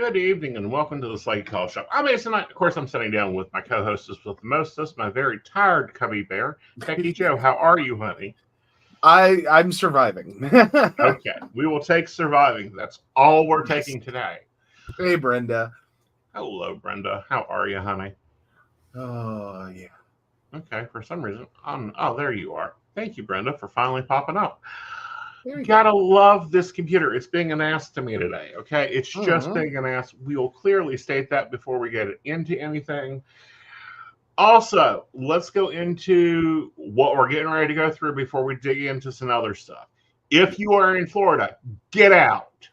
Good evening and welcome to the Slate Call Shop. I'm Aeson Knight. Of course, I'm sitting down with my co-hostess with the mostest, my very tired cubby bear, Techie Joe. How are you, honey? I'm surviving. Okay, we will take surviving. That's all we're taking today. Hey, Brenda. Hello, Brenda. How are you, honey? Oh, yeah. Okay, for some reason, oh, there you are. Thank you, Brenda, for finally popping up. There you Gotta love this computer. It's being an ass to me today, okay? It's just Mhm. being an ass. We will clearly state that before we get into anything. Also, let's go into what we're getting ready to go through before we dig into some other stuff. If you are in Florida, get out.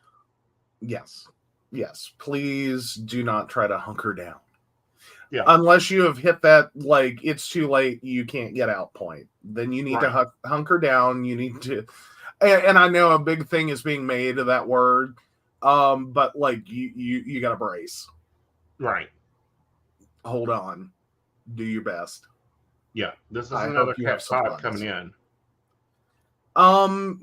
Yes. Yes. Please do not try to hunker down. Yeah. Unless you have hit that, like, it's too late, you can't get out point. Then you need Right. to hunker down. You need to. And I know a big thing is being made of that word. But, like, you got to brace. Right. Hold on. Do your best. Yeah. This is I another hope you Cat have 5 supplies. coming in.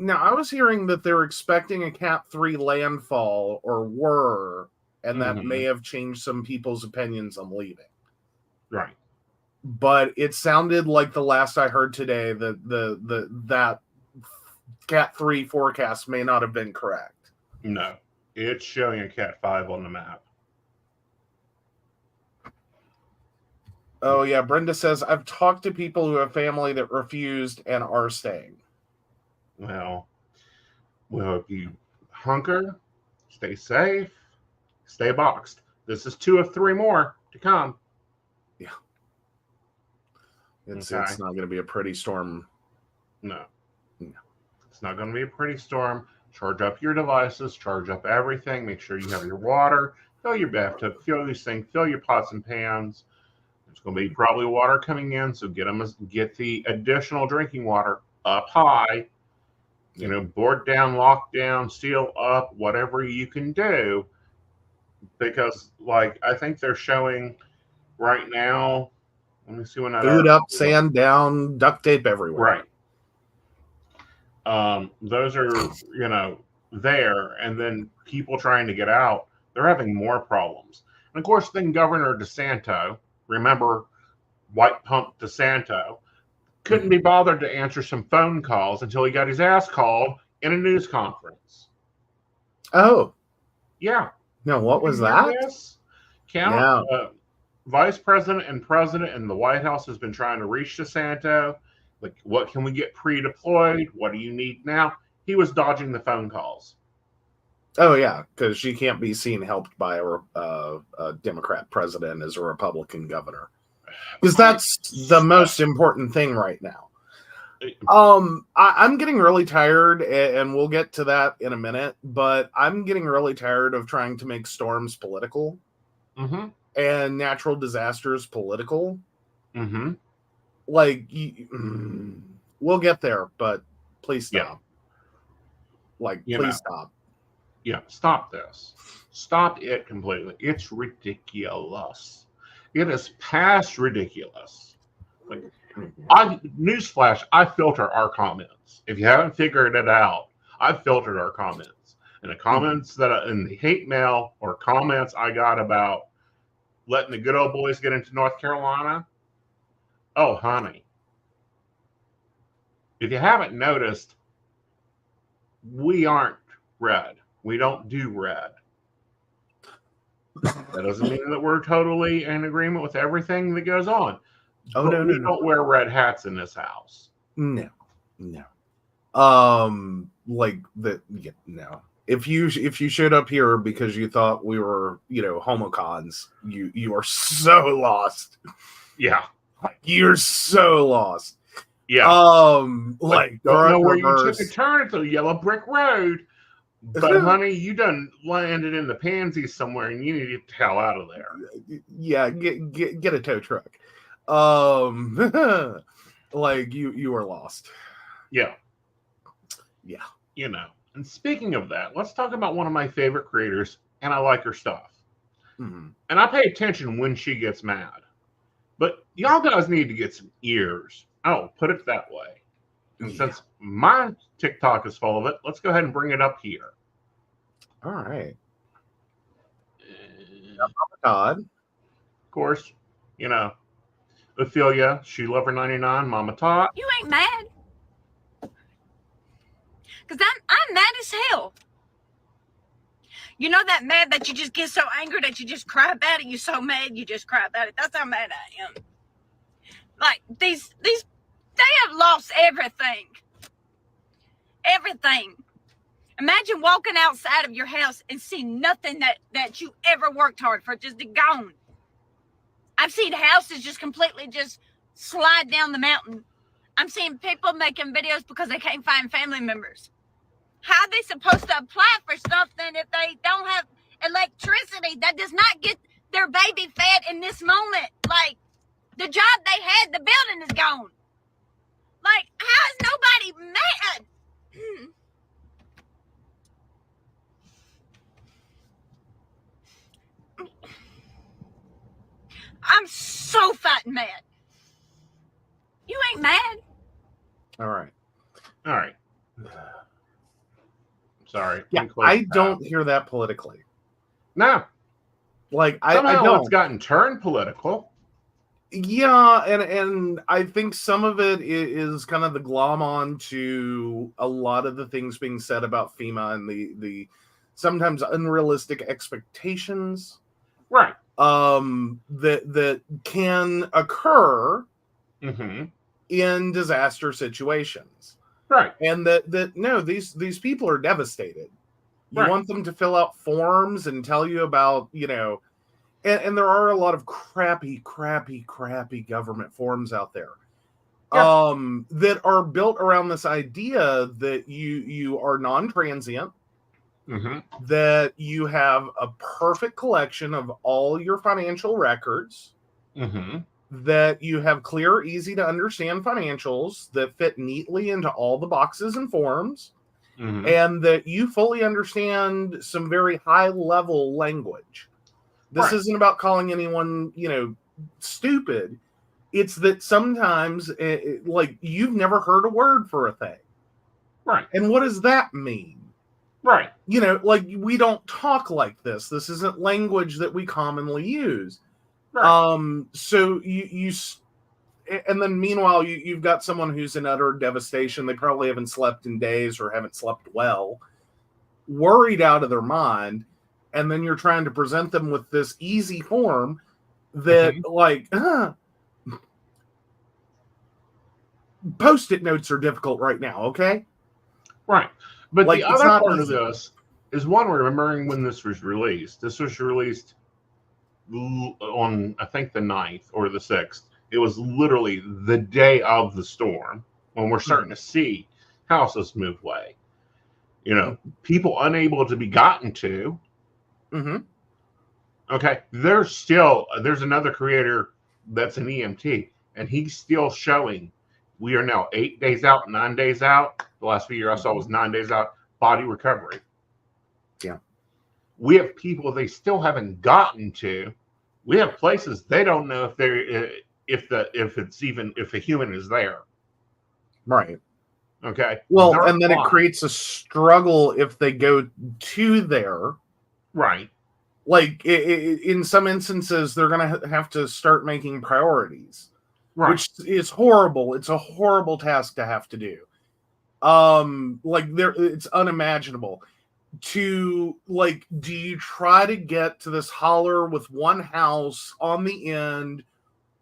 Now I was hearing that they're expecting a Cat 3 landfall, or were, and that may have changed some people's opinions on leaving. Right. But it sounded like the last I heard today that that Cat 3 forecast may not have been correct. No. It's showing a Cat 5 on the map. Oh yeah, Brenda says, I've talked to people who have family that refused and are staying. Well, we hope you hunker, stay safe, stay boxed. This is 2 of 3 more to come. Yeah. It's Okay. not going to be a pretty storm. No. It's not going to be a pretty storm. Charge up your devices, charge up everything. Make sure you have your water, fill your bathtub, fill your sink, fill your pots and pans. There's going to be probably water coming in, so get the additional drinking water up high. You know, board down, lock down, seal up, whatever you can do. Because, like, I think they're showing right now. Let me see when that Food article up, sand down, duct tape everywhere. Right. Those are, there, and then people trying to get out, they're having more problems. And of course, then Governor DeSanto, remember White Pump DeSanto, couldn't be bothered to answer some phone calls until he got his ass called in a news conference. Oh. Yeah. Now, what was that? Vice President and President in the White House has been trying to reach DeSanto. Like, what can we get pre-deployed? What do you need now? He was dodging the phone calls. Oh, yeah, because she can't be seen helped by a Democrat president as a Republican governor. Because that's the most important thing right now. I'm getting really tired, and we'll get to that in a minute, but I'm getting really tired of trying to make storms political and natural disasters political. Like, we'll get there, but please stop. Please stop. Yeah, stop this. Stop it completely. It's ridiculous. It is past ridiculous. Like, newsflash, I filter our comments. If you haven't figured it out, I've filtered our comments. And the comments in the hate mail or comments I got about letting the good old boys get into North Carolina. Oh, honey. If you haven't noticed, we aren't red. We don't do red. That doesn't mean that we're totally in agreement with everything that goes on. Oh, but we don't wear red hats in this house. No. No. If you showed up here because you thought we were, homocons, you are so lost. Yeah. You're so lost. Yeah. Don't know where you took a turn at the yellow brick road. But honey, you done landed in the pansies somewhere, and you need to get the hell out of there. Yeah, get a tow truck. You are lost. Yeah. Yeah. And speaking of that, let's talk about one of my favorite creators, and I like her stuff. And I pay attention when she gets mad. But y'all guys need to get some ears. Oh, put it that way. And since my TikTok is full of it, let's go ahead and bring it up here. All right. Todd. Of course, you know, Ophelia, She Lover 99, Mama Tot. You ain't mad? Because I'm mad as hell. You know that mad that you just get so angry that you just cry about it? You're so mad you just cry about it. That's how mad I am. Like, they have lost everything. Everything. Imagine walking outside of your house and seeing nothing that you ever worked hard for, just gone. I've seen houses just completely just slide down the mountain. I'm seeing people making videos because they can't find family members. How are they supposed to apply for something if they don't have electricity that does not get their baby fed in this moment? Like, the job they had, the building is gone. Like, how is nobody mad? I'm so fucking mad. You ain't mad? All right. Sorry. Yeah, I don't hear that politically. No. Like, I Somehow don't. It's gotten turned political. Yeah, and I think some of it is kind of the glom on to a lot of the things being said about FEMA and the sometimes unrealistic expectations, right? That can occur in disaster situations, right? And that no, these people are devastated. You want them to fill out forms and tell you about, you know. And there are a lot of crappy government forms out there that are built around this idea that you are non-transient, that you have a perfect collection of all your financial records, that you have clear, easy to understand financials that fit neatly into all the boxes and forms, and that you fully understand some very high level language. This isn't about calling anyone, you know, stupid. It's that sometimes, like, you've never heard a word for a thing. Right. And what does that mean? Right. You know, like, we don't talk like this. This isn't language that we commonly use. Right. So you and then meanwhile, you've got someone who's in utter devastation. They probably haven't slept in days or haven't slept well, worried out of their mind. And then you're trying to present them with this easy form that, like, Post-it notes are difficult right now, okay? Right. But like, the other part of this is, one, remembering when this was released. This was released on, I think, the 9th or the 6th. It was literally the day of the storm when we're starting to see houses move away. You know, people unable to be gotten to. Okay, there's another creator that's an EMT, and he's still showing. We are now 8 days out, 9 days out. The last video I saw was 9 days out. Body recovery. Yeah, we have people they still haven't gotten to. We have places they don't know if a human is there. Right. Okay. Well, and then it creates a struggle if they go to there. Right. Like, in some instances, they're going to have to start making priorities, which is horrible. It's a horrible task to have to do. It's unimaginable. Do you try to get to this holler with one house on the end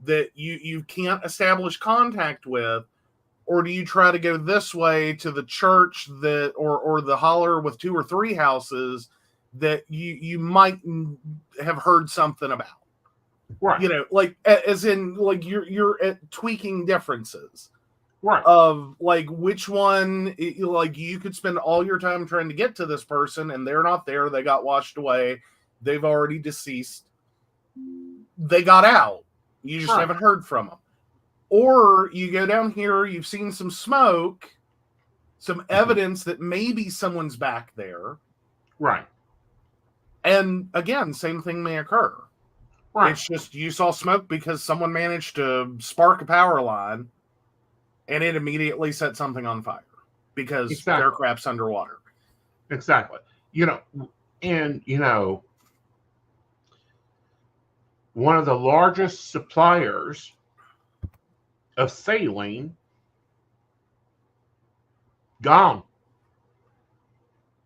that you can't establish contact with, or do you try to go this way to the church or the holler with 2 or 3 houses that you might have heard something about? Right. You know, like, as in, like, you're at tweaking differences. Right. Of, like, which one, like, you could spend all your time trying to get to this person and they're not there. They got washed away. They've already deceased. They got out. You just haven't heard from them. Or you go down here, you've seen some smoke, some evidence that maybe someone's back there. Right. And again, same thing may occur. Right. It's just you saw smoke because someone managed to spark a power line and it immediately set something on fire because their crap's underwater. Exactly. You know, and, you know, one of the largest suppliers of saline, gone.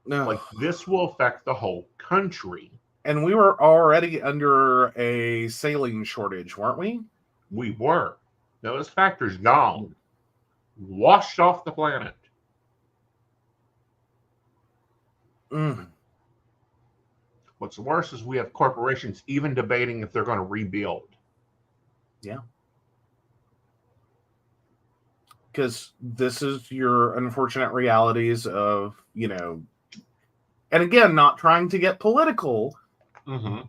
No. Like, this will affect the whole country. And we were already under a saline shortage, weren't we? We were. Those factors gone. Washed off the planet. What's worse is we have corporations even debating if they're going to rebuild. Yeah. Because this is your unfortunate realities of, and again, not trying to get political,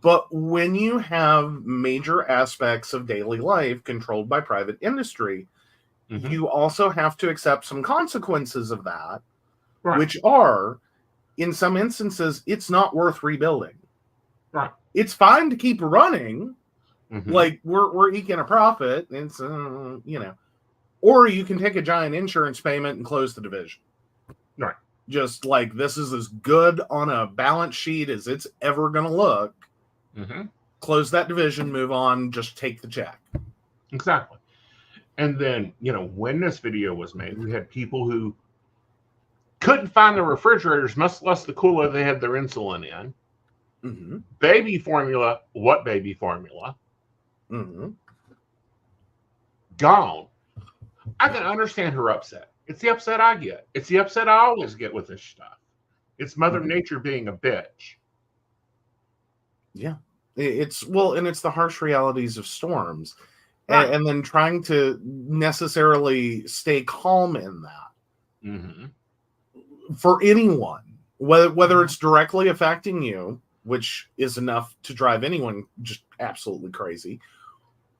but when you have major aspects of daily life controlled by private industry, you also have to accept some consequences of that, which are, in some instances, it's not worth rebuilding. Right. It's fine to keep running. Like, we're eking a profit. It's, or you can take a giant insurance payment and close the division. Right. Just like, this is as good on a balance sheet as it's ever going to look. Close that division, move on, just take the check. Exactly. And then, when this video was made, we had people who couldn't find the refrigerators, much less the cooler they had their insulin in. Baby formula. What baby formula? Gone. I can understand her upset. It's the upset I get. It's the upset I always get with this stuff. It's Mother Nature being a bitch. Yeah. It's the harsh realities of storms. And then trying to necessarily stay calm in that. For anyone, whether it's directly affecting you, which is enough to drive anyone just absolutely crazy,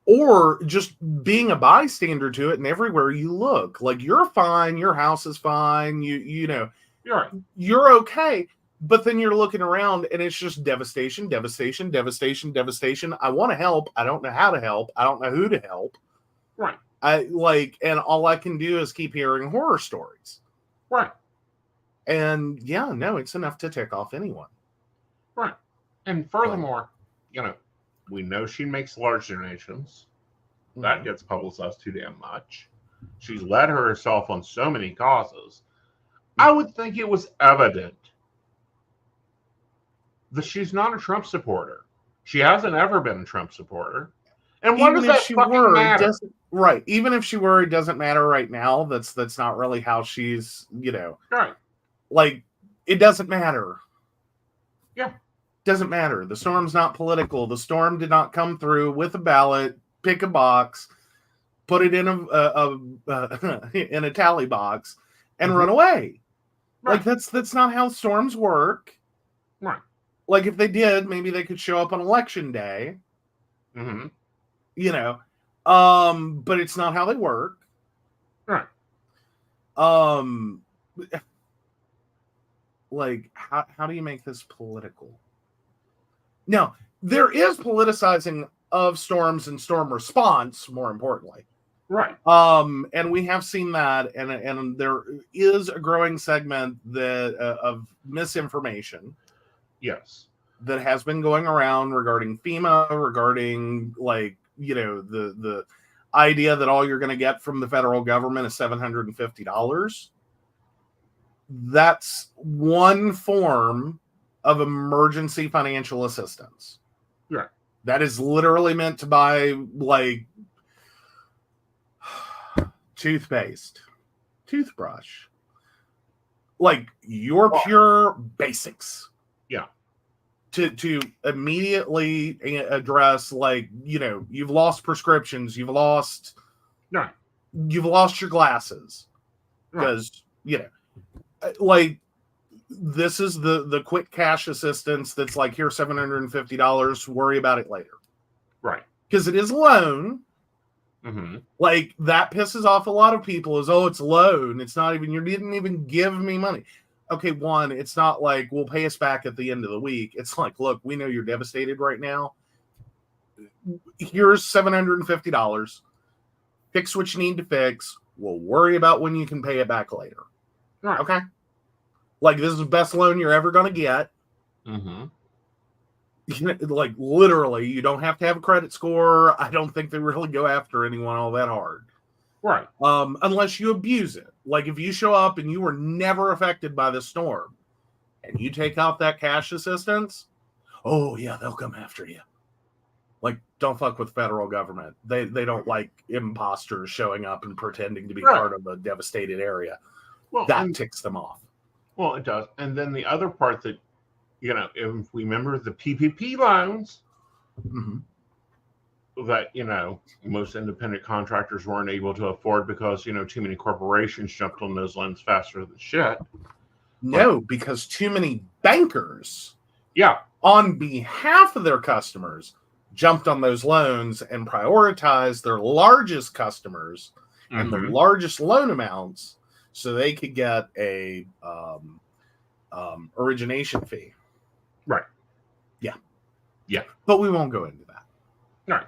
or just being a bystander to it, and everywhere you look, like, you're fine, your house is fine, you're okay, but then you're looking around and it's just devastation, devastation, devastation, devastation. I want to help, I don't know how to help, I don't know who to help. Right. And all I can do is keep hearing horror stories. Right. And it's enough to tick off anyone. Right. And furthermore, we know she makes large donations. That gets publicized too damn much. She's led herself on so many causes. I would think it was evident that she's not a Trump supporter. She hasn't ever been a Trump supporter. And what does that fucking matter? Right. Even if she were, it doesn't matter right now. That's not really how she's, Right. Like, it doesn't matter. Yeah. Doesn't matter. The storm's not political. The storm did not come through with a ballot, pick a box, put it in in a tally box, and run away. Right. Like, that's not how storms work. Right. Like, if they did, maybe they could show up on election day. But it's not how they work. Right. Like, how do you make this political? Now, there is politicizing of storms and storm response, more importantly. Right. And we have seen that, and there is a growing segment of misinformation. Yes. That has been going around regarding FEMA, regarding, like, the idea that all you're going to get from the federal government is $750. That's one form of emergency financial assistance. Right. That is literally meant to buy, like, toothpaste, toothbrush, like, your pure basics. Yeah. To immediately address, like, you've lost prescriptions, you've lost your glasses, because like, this is the quick cash assistance that's like, here, $750, worry about it later. Right. Because it is a loan. Like, that pisses off a lot of people, is, it's a loan. It's not even, you didn't even give me money. Okay, one, it's not like, we'll pay us back at the end of the week. It's like, look, we know you're devastated right now. Here's $750. Fix what you need to fix. We'll worry about when you can pay it back later. Right. Okay? Like, this is the best loan you're ever going to get. Like literally, you don't have to have a credit score. I don't think they really go after anyone all that hard. Right. Unless you abuse it. Like if you show up and you were never affected by the storm and you take out that cash assistance, oh yeah, they'll come after you. Like, don't fuck with federal government. They don't like imposters showing up and pretending to be part of a devastated area. Well, that ticks them off. Well, it does. And then the other part that, if we remember the PPP loans, that, most independent contractors weren't able to afford because, too many corporations jumped on those loans faster than shit. No, because too many bankers, on behalf of their customers, jumped on those loans and prioritized their largest customers and their largest loan amounts so they could get a origination fee. Right. Yeah. Yeah. But we won't go into that. Right.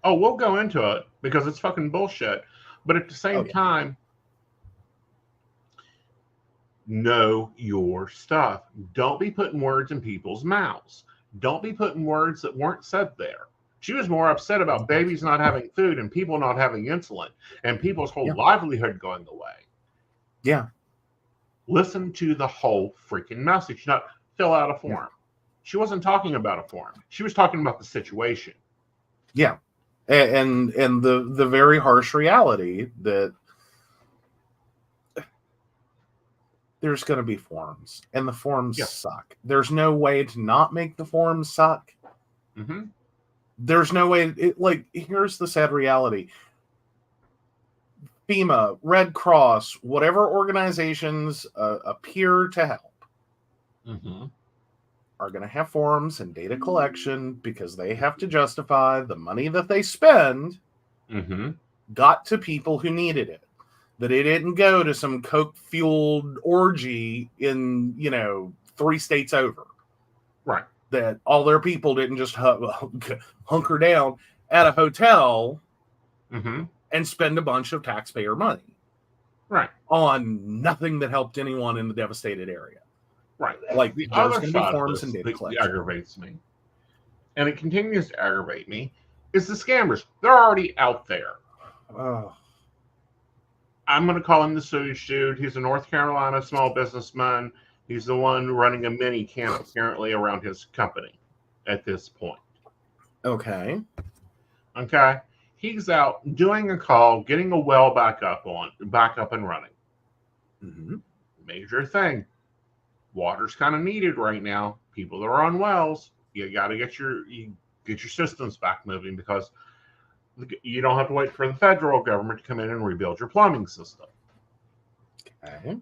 Oh, we'll go into it because it's fucking bullshit. But at the same time, know your stuff. Don't be putting words in people's mouths. Don't be putting words that weren't said there. She was more upset about babies not having food and people not having insulin and people's whole livelihood going away. Yeah. Listen to the whole freaking message, not fill out a form. She wasn't talking about a form. She was talking about the situation. Yeah. And the very harsh reality that there's going to be forms, and the forms suck. There's no way to not make the forms suck. There's no way. Here's the sad reality. FEMA, Red Cross, whatever organizations appear to help, are going to have forms and data collection because they have to justify the money that they spend got to people who needed it. That it didn't go to some coke-fueled orgy in, 3 states over. Right. That all their people didn't just hunker down at a hotel and spend a bunch of taxpayer money. Right. On nothing that helped anyone in the devastated area. Right. Like, the there's other going to side be forms of and this data that collection. aggravates me, and it continues to aggravate me, is the scammers. They're already out there. Oh. I'm going to call him the sewage dude. He's a North Carolina small businessman. He's the one running a mini camp apparently around his company at this point. Okay. He's out doing a call, getting a well back up and running. Major thing. Water's kind of needed right now. People that are on wells, you got to get your systems back moving because you don't have to wait for the federal government to come in and rebuild your plumbing system. Okay.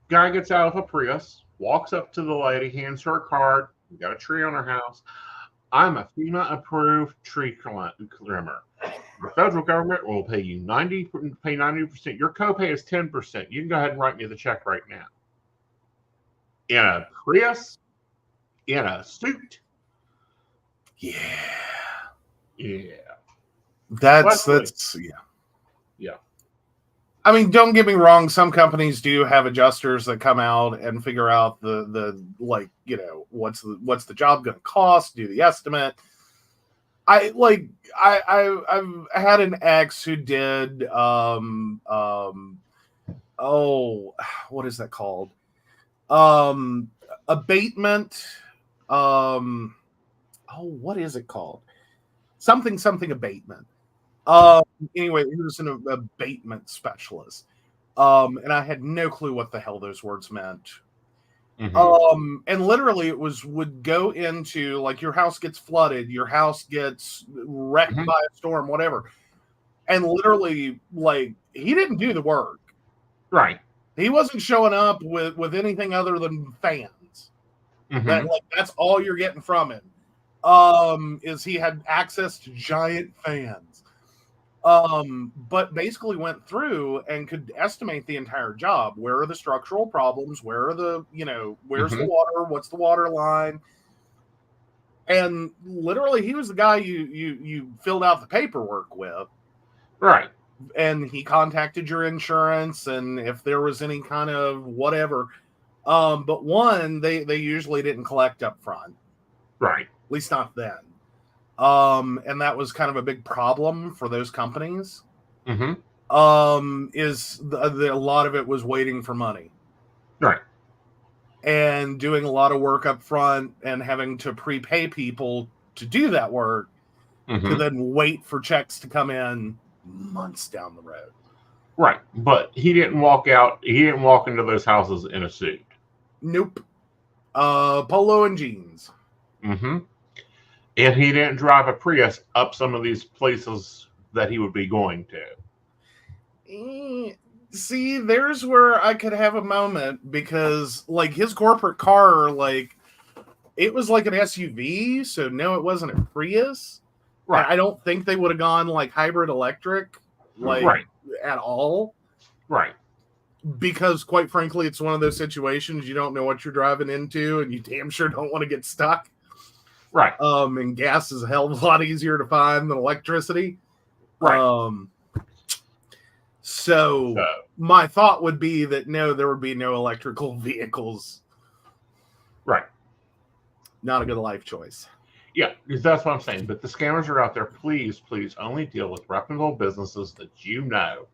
Guy gets out of a Prius, walks up to the lady, hands her a card. We got a tree on her house. I'm a FEMA-approved tree trimmer. The federal government will pay you 90%. Your copay is 10%. You can go ahead and write me the check right now. In a Prius, in a suit. Yeah. Yeah. That's Yeah. I mean, don't get me wrong. Some companies do have adjusters that come out and figure out the what's the job going to cost, do the estimate. I've had an ex who did what is that called? Abatement. What is it called? Something abatement. Anyway, he was an abatement specialist. And I had no clue what the hell those words meant. And literally would go into, like, your house gets flooded, your house gets wrecked by a storm, whatever. And literally, like, he didn't do the work. Right. He wasn't showing up with anything other than fans. That's all you're getting from him. Is he had access to giant fans. But basically went through and could estimate the entire job. Where are the structural problems? Where are the, where's the water? What's the water line? And literally he was the guy you filled out the paperwork with. Right. And he contacted your insurance, and if there was any kind of whatever, But one, they usually didn't collect up front. Right. At least not then. And that was kind of a big problem for those companies. Mm-hmm. Is a lot of it was waiting for money. Right. And doing a lot of work up front and having to prepay people to do that work to then wait for checks to come in months down the road. Right. But he didn't walk into those houses in a suit. Nope. Polo and jeans. Mm-hmm. And he didn't drive a Prius up some of these places that he would be going to. See, there's where I could have a moment because, like, his corporate car, like, it was like an SUV, so no, it wasn't a Prius. Right. I don't think they would have gone, like, hybrid electric, like, at all. Right. Because, quite frankly, it's one of those situations you don't know what you're driving into, and you damn sure don't want to get stuck. Right. And gas is a hell of a lot easier to find than electricity. Right. So my thought would be that no, there would be no electrical vehicles. Right. Not a good life choice. Yeah, that's what I'm saying. But the scammers are out there. Please, please only deal with reputable businesses that you know.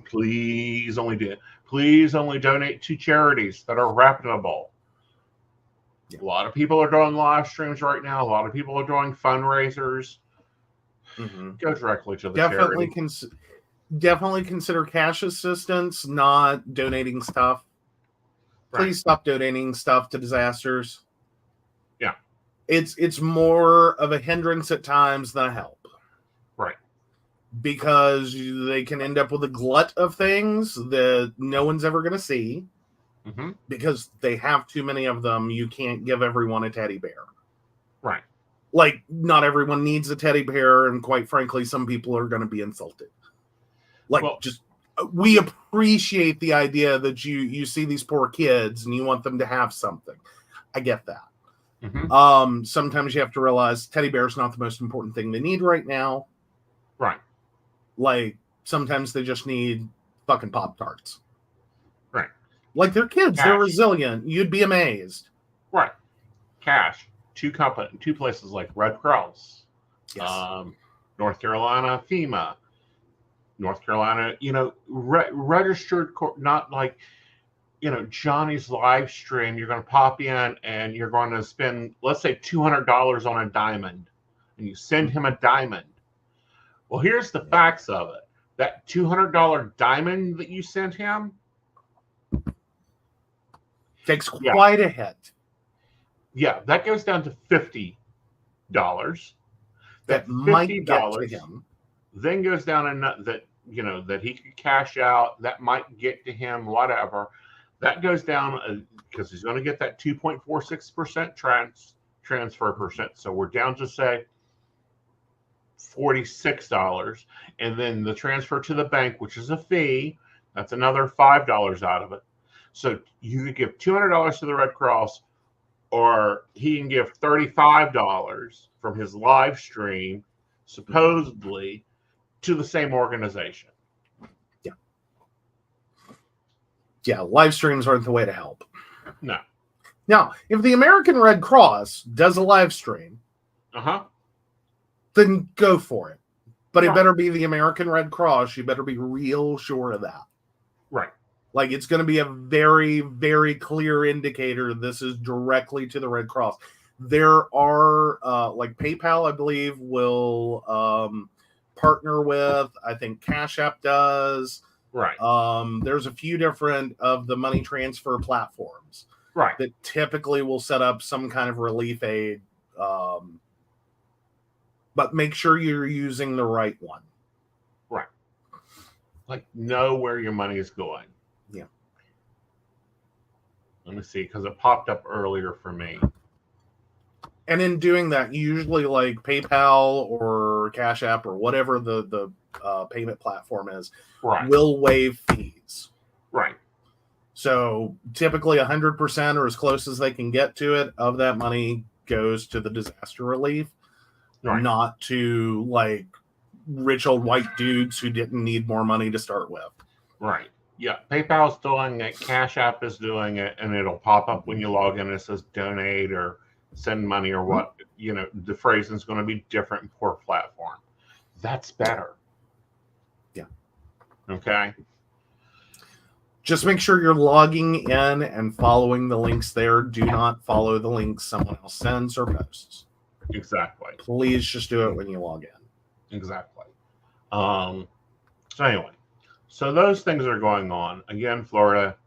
Please only do it. Please only donate to charities that are reputable. Yeah. A lot of people are doing live streams right now. A lot of people are doing fundraisers. Go directly to the charity. Definitely consider cash assistance, not donating stuff. Please stop donating stuff to disasters. Yeah. It's more of a hindrance at times than a help. Right. Because they can end up with a glut of things that no one's ever going to see. Because they have too many of them. You can't give everyone a teddy bear. Right. Like, not everyone needs a teddy bear, and quite frankly, some people are going to be insulted. Like, we appreciate the idea that you see these poor kids and you want them to have something. I get that. Sometimes you have to realize teddy bear is not the most important thing they need right now. Right. Like, sometimes they just need fucking Pop-Tarts. Right. Like, they're kids. Cash. They're resilient. You'd be amazed. Right. Cash. Two places like Red Cross. Yes. North Carolina, FEMA. North Carolina, registered, not like, Johnny's live stream. You're going to pop in and you're going to spend, let's say, $200 on a diamond, and you send him a diamond. Well, here's the facts of it. That $200 diamond that you sent him takes quite a hit. Yeah, that goes down to $50. That might get to him. Then goes down that he could cash out. That might get to him, whatever. That goes down because he's going to get that 2.46% transfer percent. So we're down to, say, $46. And then the transfer to the bank, which is a fee, that's another $5 out of it. So you could give $200 to the Red Cross, or he can give $35 from his live stream, supposedly, to the same organization. Yeah. Yeah, live streams aren't the way to help. No. Now, if the American Red Cross does a live stream, then go for it. But it better be the American Red Cross. You better be real sure of that. Right. Like, it's going to be a very, very clear indicator this is directly to the Red Cross. There are, like, PayPal, I believe, will partner with, I think Cash App does. Right. There's a few different of the money transfer platforms. Right. That typically will set up some kind of relief aid. But make sure you're using the right one. Right. Like, know where your money is going. Yeah. Let me see, because it popped up earlier for me. And in doing that, usually like PayPal or Cash App or whatever the payment platform is, will waive fees. Right. So typically 100% or as close as they can get to it of that money goes to the disaster relief, not to like rich old white dudes who didn't need more money to start with. Right. Yeah, PayPal's doing it, Cash App is doing it, and it'll pop up when you log in. It says donate or send money or what. The phrasing is going to be different per platform. That's better. Yeah. Okay. Just make sure you're logging in and following the links there. Do not follow the links someone else sends or posts. Exactly. Please just do it when you log in. Exactly. So anyway, so those things are going on. Again, Florida,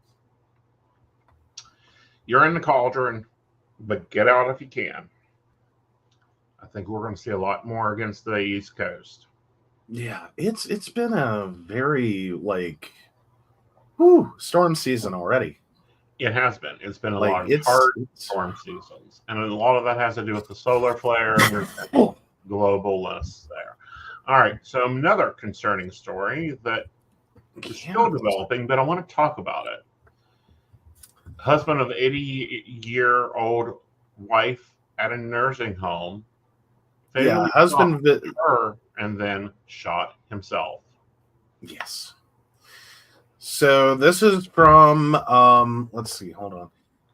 you're in the cauldron, but get out if you can. I think we're going to see a lot more against the East Coast. Yeah, it's been a very storm season already. It has been. It's been a lot of hard storm seasons. And a lot of that has to do with the solar flare and the global list there. All right. So another concerning story that is still developing, but I want to talk about it. Husband of 80-year-old wife at a nursing home. Husband her and then shot himself. Yes. So this is from let's see, hold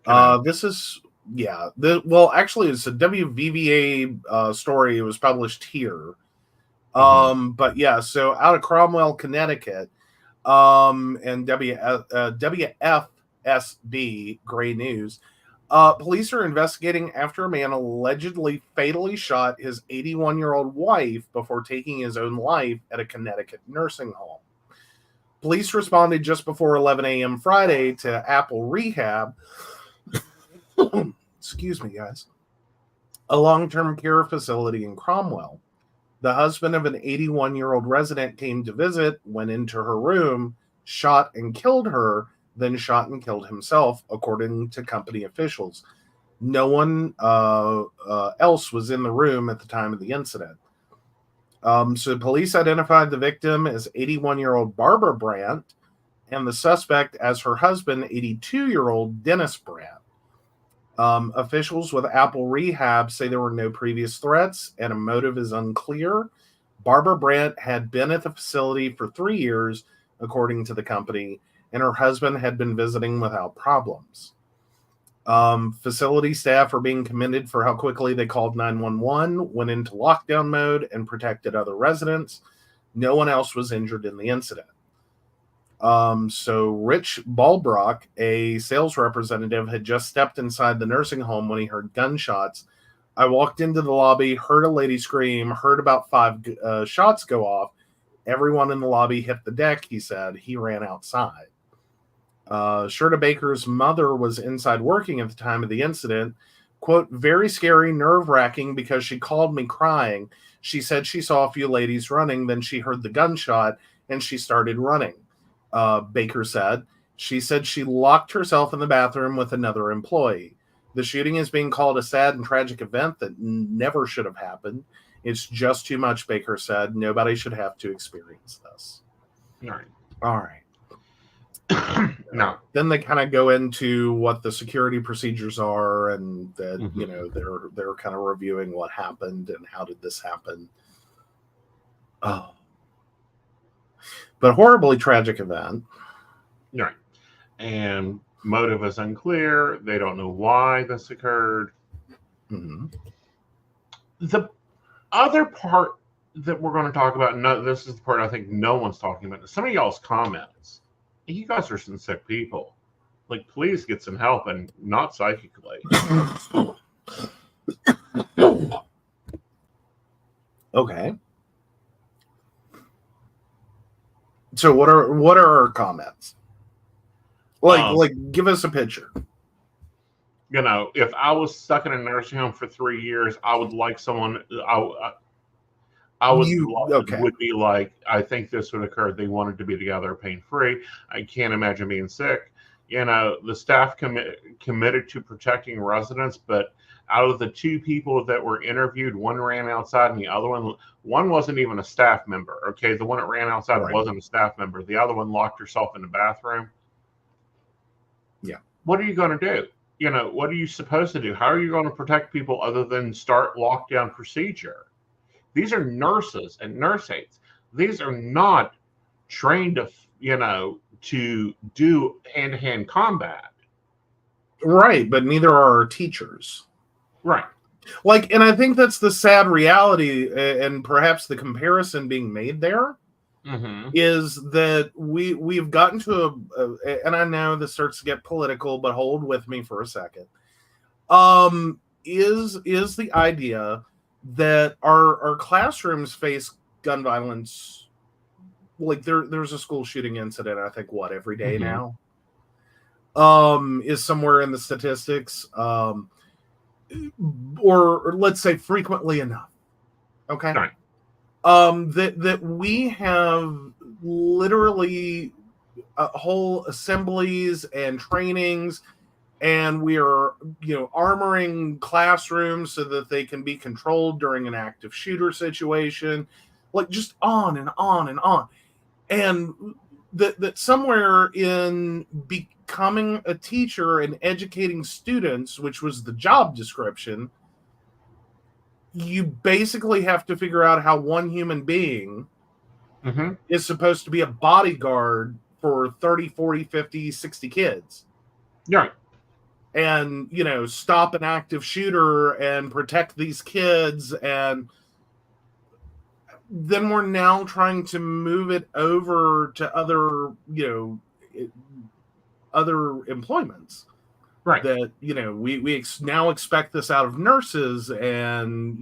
on. This is actually it's a WVVA story. It was published here. But yeah, so out of Cromwell, Connecticut, and WFSB Gray News, police are investigating after a man allegedly fatally shot his 81-year-old wife before taking his own life at a Connecticut nursing home. Police responded just before 11 a.m. Friday to Apple Rehab. Excuse me, guys. A long-term care facility in Cromwell. The husband of an 81-year-old resident came to visit, went into her room, shot and killed her, then shot and killed himself, according to company officials. No one else was in the room at the time of the incident. So police identified the victim as 81-year-old Barbara Brandt and the suspect as her husband, 82-year-old Dennis Brandt. Officials with Apple Rehab say there were no previous threats and a motive is unclear. Barbara Brandt had been at the facility for 3 years, according to the company, and her husband had been visiting without problems. Facility staff are being commended for how quickly they called 911, went into lockdown mode, and protected other residents. No one else was injured in the incident. So Rich Balbrock, a sales representative, had just stepped inside the nursing home when he heard gunshots. I walked into the lobby, heard a lady scream, heard about 5 shots go off. Everyone in the lobby hit the deck, he said. He ran outside. Sherda Baker's mother was inside working at the time of the incident. Quote, very scary, nerve-wracking because she called me crying. She said she saw a few ladies running, then she heard the gunshot and she started running, Baker said. She said she locked herself in the bathroom with another employee. The shooting is being called a sad and tragic event that never should have happened. It's just too much, Baker said. Nobody should have to experience this. All right. No. Then they kind of go into what the security procedures are, and that they're kind of reviewing what happened and how did this happen. Oh, but horribly tragic event. Right, and motive is unclear. They don't know why this occurred. Mm-hmm. The other part that we're going to talk about, this is the part I think no one's talking about. Some of y'all's comments. You guys are some sick people. Like, please get some help, and not psychically. Okay. So what are our comments? Like give us a picture. If I was stuck in a nursing home for 3 years, I would like someone. Would be like, I think this would occur. They wanted to be together, pain-free. I can't imagine being sick. The staff committed to protecting residents, but out of the 2 people that were interviewed, one ran outside and the other one wasn't even a staff member. Okay, the one that ran outside wasn't a staff member. The other one locked herself in the bathroom. Yeah. What are you going to do? What are you supposed to do? How are you going to protect people other than start lockdown procedure? These are nurses and nurse aides. These are not trained to to do hand-to-hand combat. Right, but neither are our teachers. Right. Like, and I think that's the sad reality, and perhaps the comparison being made there is that we've gotten to and I know this starts to get political, but hold with me for a second. Is the idea that our classrooms face gun violence? Like there's a school shooting incident, I think, every day now. Is somewhere in the statistics. Or let's say frequently enough. Okay. Right. That we have literally whole assemblies and trainings, and we are, armoring classrooms so that they can be controlled during an active shooter situation, like just on and on and on. And that somewhere in becoming a teacher and educating students, which was the job description, you basically have to figure out how one human being is supposed to be a bodyguard for 30, 40, 50, 60 kids. Right. And, stop an active shooter and protect these kids. And then we're now trying to move it over to other, other employments. Right. That, we now expect this out of nurses and,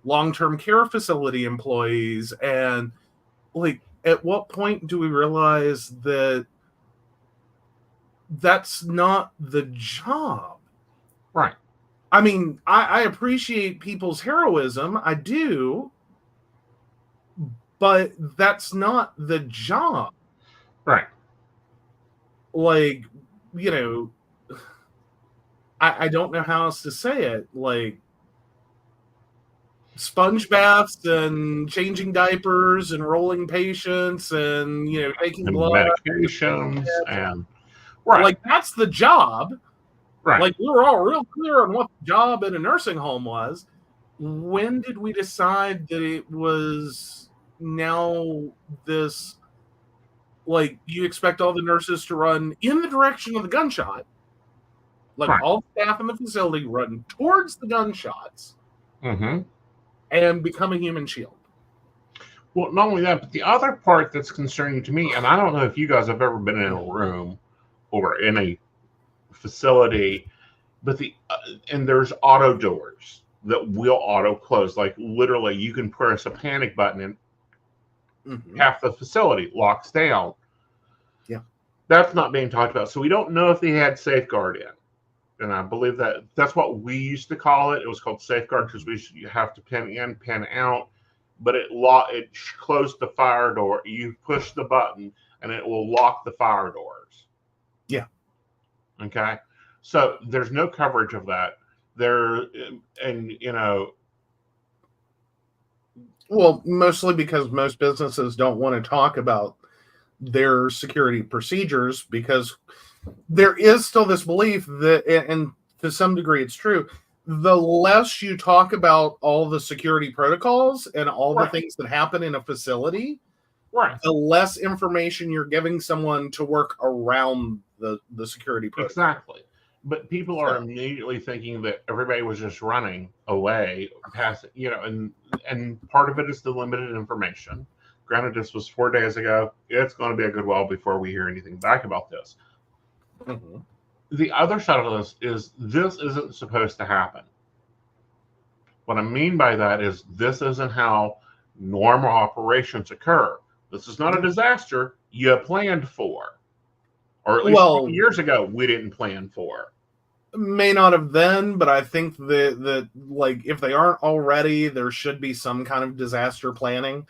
long-term care facility employees. And like, at what point do we realize that that's not the job? Right. I mean, I appreciate people's heroism. I do. But that's not the job. Right. Like, I don't know how else to say it. Like, sponge baths and changing diapers and rolling patients and, taking And blood. medications and right. Like, that's the job. Right. Like, we were all real clear on what the job in a nursing home was. When did we decide that it was now this, like, you expect all the nurses to run in the direction of the gunshot? Like, right. all the staff in the facility run towards the gunshots and become a human shield. Well, not only that, but the other part that's concerning to me, and I don't know if you guys have ever been in a room or in a facility, but and there's auto doors that will auto close. Like, literally, you can press a panic button and half the facility locks down. Yeah. That's not being talked about. So we don't know if they had safeguard in. And I believe that's what we used to call it. It was called safeguard because you have to pin in, pin out. But it closed the fire door. You push the button, and it will lock the fire doors. Yeah. Okay. So there's no coverage of that. Well, mostly because most businesses don't want to talk about their security procedures, because there is still this belief that, and to some degree it's true, the less you talk about all the security protocols and all the things that happen in a facility, the less information you're giving someone to work around the security protocol. Exactly. But people are immediately thinking that everybody was just running away, past, and part of it is the limited information. Granted, this was 4 days ago. It's going to be a good while before we hear anything back about this. The other side of this isn't supposed to happen. What I mean by that is this isn't how normal operations occur. This is not a disaster you planned for. Or at least years ago, we didn't plan for. May not have then, but I think that like, if they aren't already, there should be some kind of disaster planning.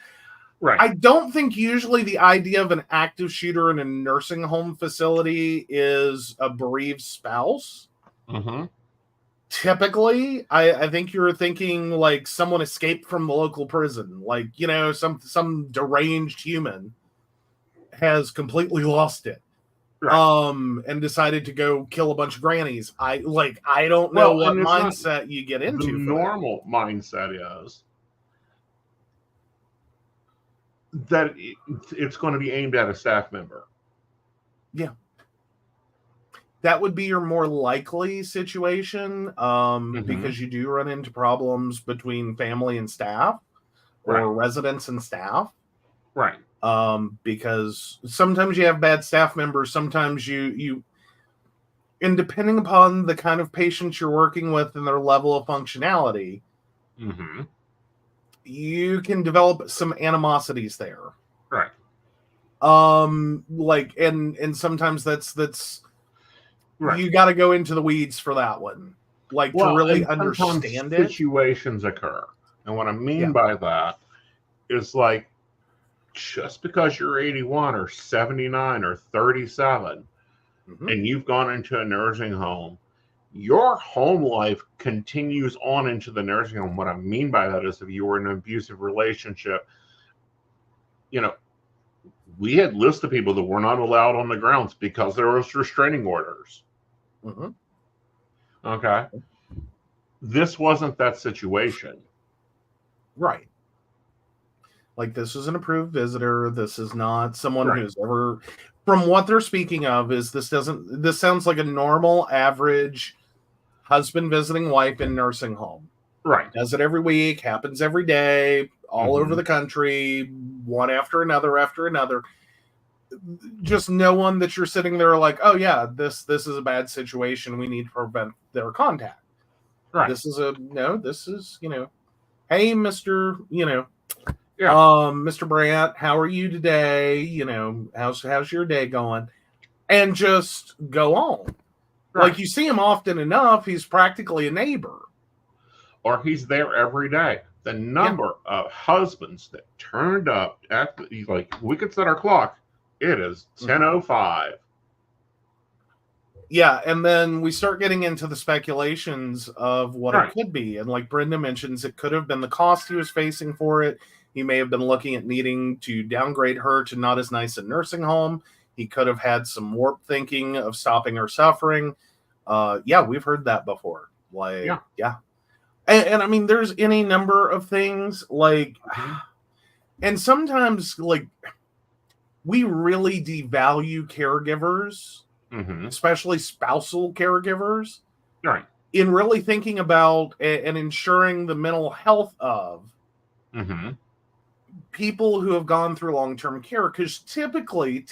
Right. I don't think usually the idea of an active shooter in a nursing home facility is a bereaved spouse. Typically, I think you're thinking like someone escaped from the local prison, like, some deranged human has completely lost it. And decided to go kill a bunch of grannies. I don't know what mindset you get into. The normal mindset is that it's going to be aimed at a staff member. Yeah. That would be your more likely situation, because you do run into problems between family and staff, or residents and staff. Right. Because sometimes you have bad staff members, sometimes you and depending upon the kind of patients you're working with and their level of functionality, you can develop some animosities there. Right. Like, and sometimes that's right. You got to go into the weeds for that one, like, to really understand it. Situations occur, and what I mean by that is, like, just because you're 81 or 79 or 37 and you've gone into a nursing home, your home life continues on into the nursing home. What I mean by that is, if you were in an abusive relationship, we had lists of people that were not allowed on the grounds because there was restraining orders. Okay. This wasn't that situation. Right. Like, this is an approved visitor. This is not someone who's ever, from what they're speaking of, this sounds like a normal, average husband visiting wife in nursing home. Right. Does it every week, happens every day, all over the country, one after another. Just no one that you're sitting there like, oh yeah, this is a bad situation, we need to prevent their contact. Right. This is, hey, Mr. Mr. Brandt, how are you today? How's your day going? And just go on. Right. Like, you see him often enough, he's practically a neighbor. Or he's there every day. The number of husbands that turned up we could set our clock. It is 10:05. Yeah, and then we start getting into the speculations of what it could be. And like Brenda mentions, it could have been the cost he was facing for it. He may have been looking at needing to downgrade her to not as nice a nursing home. He could have had some warped thinking of stopping her suffering. We've heard that before. And I mean, there's any number of things, like, and sometimes, like, we really devalue caregivers, especially spousal caregivers, in really thinking about and ensuring the mental health of people who have gone through long-term care. Because typically,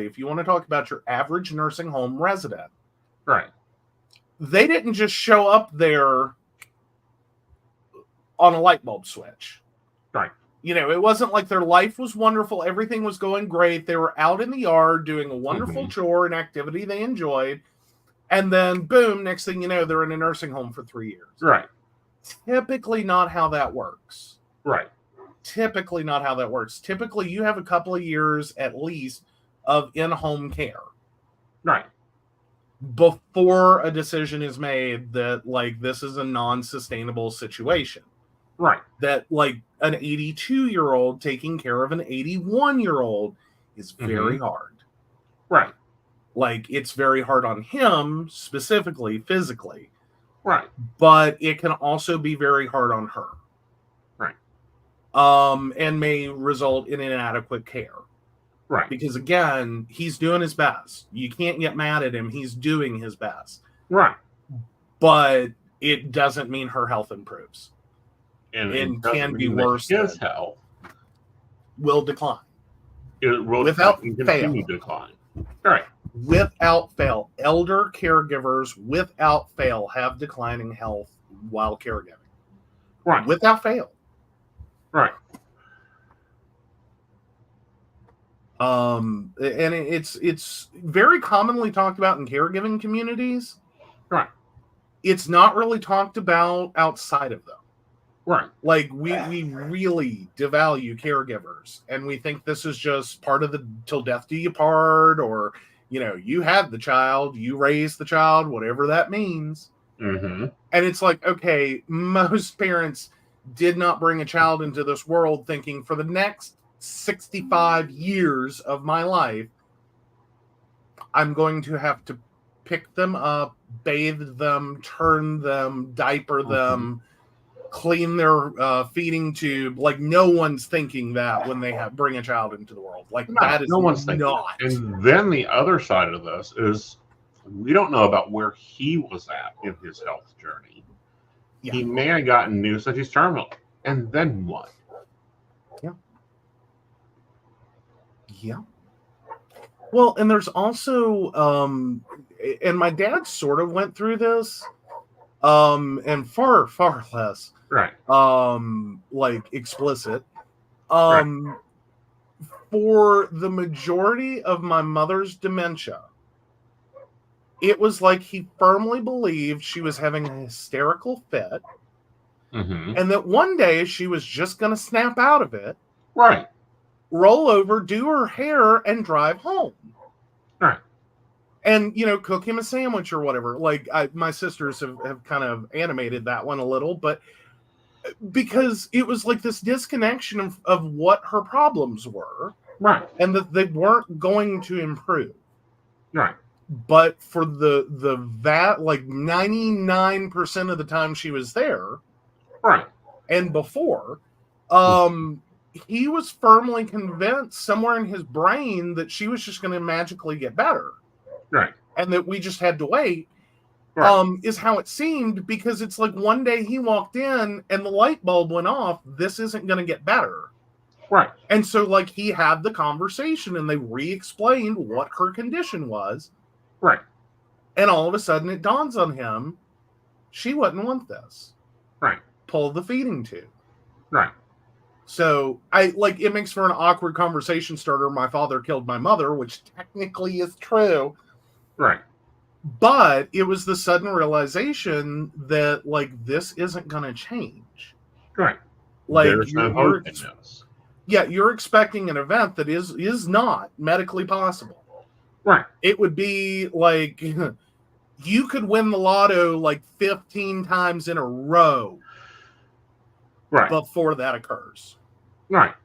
if you want to talk about your average nursing home resident, they didn't just show up there on a light bulb switch. It wasn't like their life was wonderful. Everything was going great. They were out in the yard doing a wonderful chore and activity they enjoyed. And then, boom, next thing you know, they're in a nursing home for 3 years. Typically not how that works. Typically not how that works. Typically, you have a couple of years at least of in-home care. Before a decision is made that, like, this is a non-sustainable situation. That, like, an 82-year-old taking care of an 81-year-old is very hard. Like, it's very hard on him, specifically, physically. But it can also be very hard on her. And may result in inadequate care. Because, again, he's doing his best. You can't get mad at him. He's doing his best. But it doesn't mean her health improves. And can be worse. His health will decline. It will without continue to decline. Without fail. Elder caregivers, without fail, have declining health while caregiving. Without fail. And it's very commonly talked about in caregiving communities. It's not really talked about outside of them. Like, we really devalue caregivers, and we think this is just part of the till death do you part, or, you had the child, you raised the child, whatever that means. And it's like, okay, most parents did not bring a child into this world thinking, for the next 65 years of my life, I'm going to have to pick them up, bathe them, turn them, diaper them, clean their feeding tube. Like, no one's thinking that when they bring a child into the world. Like, that is no one's thinking not. that. And then the other side of this is we don't know about where he was at in his health journey. Yeah. He may have gotten news that he's terminal. And then what? Yeah. Well, and there's also, and my dad sort of went through this, and far, far less, Right. like explicit. Right. For the majority of my mother's dementia, it was like he firmly believed she was having a hysterical fit, and that one day she was just going to snap out of it. Right. Roll over, do her hair, and drive home. Right. And, you know, cook him a sandwich or whatever. Like, my sisters have kind of animated that one a little, but because it was like this disconnection of what her problems were. Right. And that they weren't going to improve. Right. But for the like 99% of the time she was there. Right. And before, he was firmly convinced somewhere in his brain that she was just going to magically get better. Right. And that we just had to wait. Right. Is how it seemed, because it's like one day he walked in and the light bulb went off. This isn't going to get better. Right. And so, like, he had the conversation and they re-explained what her condition was. Right. And all of a sudden it dawns on him, she wouldn't want this. Right. Pull the feeding tube. Right. So it makes for an awkward conversation starter. My father killed my mother, which technically is true. Right. But it was the sudden realization that, like, this isn't going to change. Right. Like, there's no hope in this. Yeah, you're expecting an event that is not medically possible. Right. It would be like you could win the lotto like 15 times in a row. Right. Before that occurs. Right.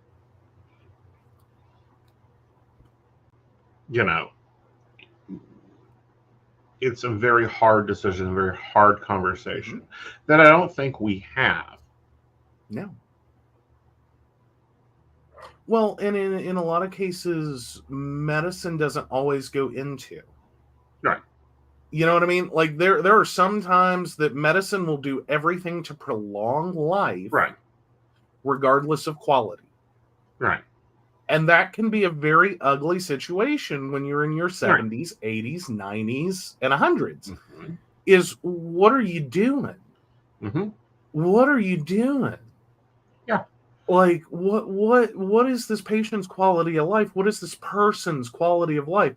You know, it's a very hard decision, a very hard conversation that I don't think we have. No. Well, and in a lot of cases, medicine doesn't always go into. Right. You know what I mean? Like, there are some times that medicine will do everything to prolong life. Right. Regardless of quality. Right. And that can be a very ugly situation when you're in your 70s, 80s, 90s, and 100s. Is, what are you doing? What are you doing? Yeah. Like, what is this patient's quality of life? What is this person's quality of life?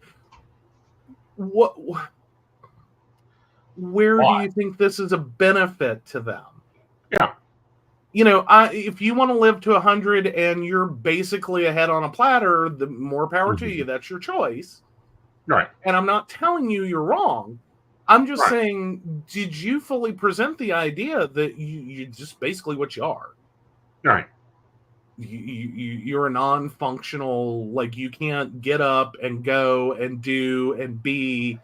Where do you think this is a benefit to them? Yeah. You know, if you want to live to 100 and you're basically a head on a platter, the more power to you. That's your choice. Right. And I'm not telling you you're wrong. I'm just saying, did you fully present the idea that you just basically what you are? Right. You're a non-functional, like, you can't get up and go and do and be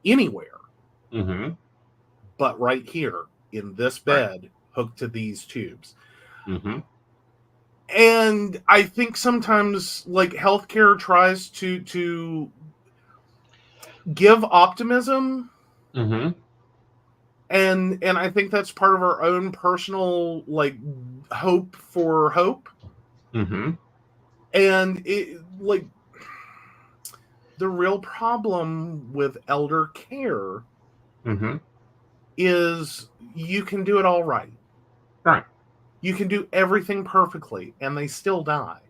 anywhere. But right here in this bed, hooked to these tubes. And I think sometimes, like, healthcare tries to give optimism. And I think that's part of our own personal, like, hope for hope. And it, like, the real problem with elder care is you can do it all right. Right. You can do everything perfectly, and they still die.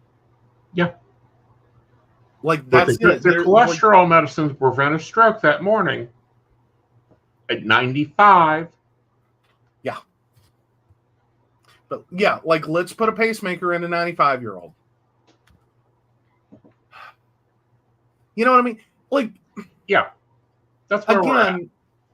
Yeah. Like, that's it. Their cholesterol medicines prevent a stroke that morning at 95. Yeah. But, yeah, like, let's put a pacemaker in a 95-year-old. You know what I mean? Like, yeah. That's where we're at.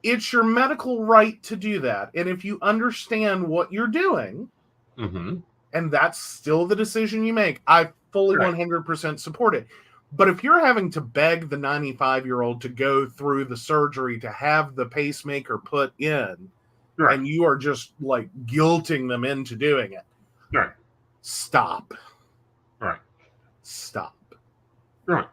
It's your medical right to do that. And if you understand what you're doing, and that's still the decision you make, I fully 100% support it. But if you're having to beg the 95-year-old to go through the surgery to have the pacemaker put in, Right. and you are just like guilting them into doing it. Right. Stop. Right. Stop. Right.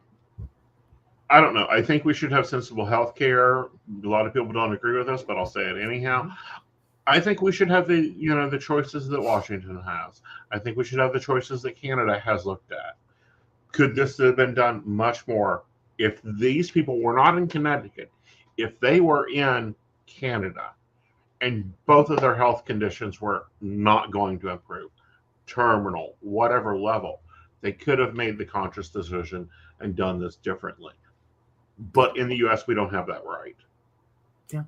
I don't know. I think we should have sensible health care. A lot of people don't agree with us, but I'll say it anyhow. Mm-hmm. I think we should have the choices that Washington has. I think we should have the choices that Canada has looked at. Could this have been done much more if these people were not in Connecticut, if they were in Canada, and both of their health conditions were not going to improve, terminal, whatever level, they could have made the conscious decision and done this differently. But in the U.S., we don't have that right. Yeah.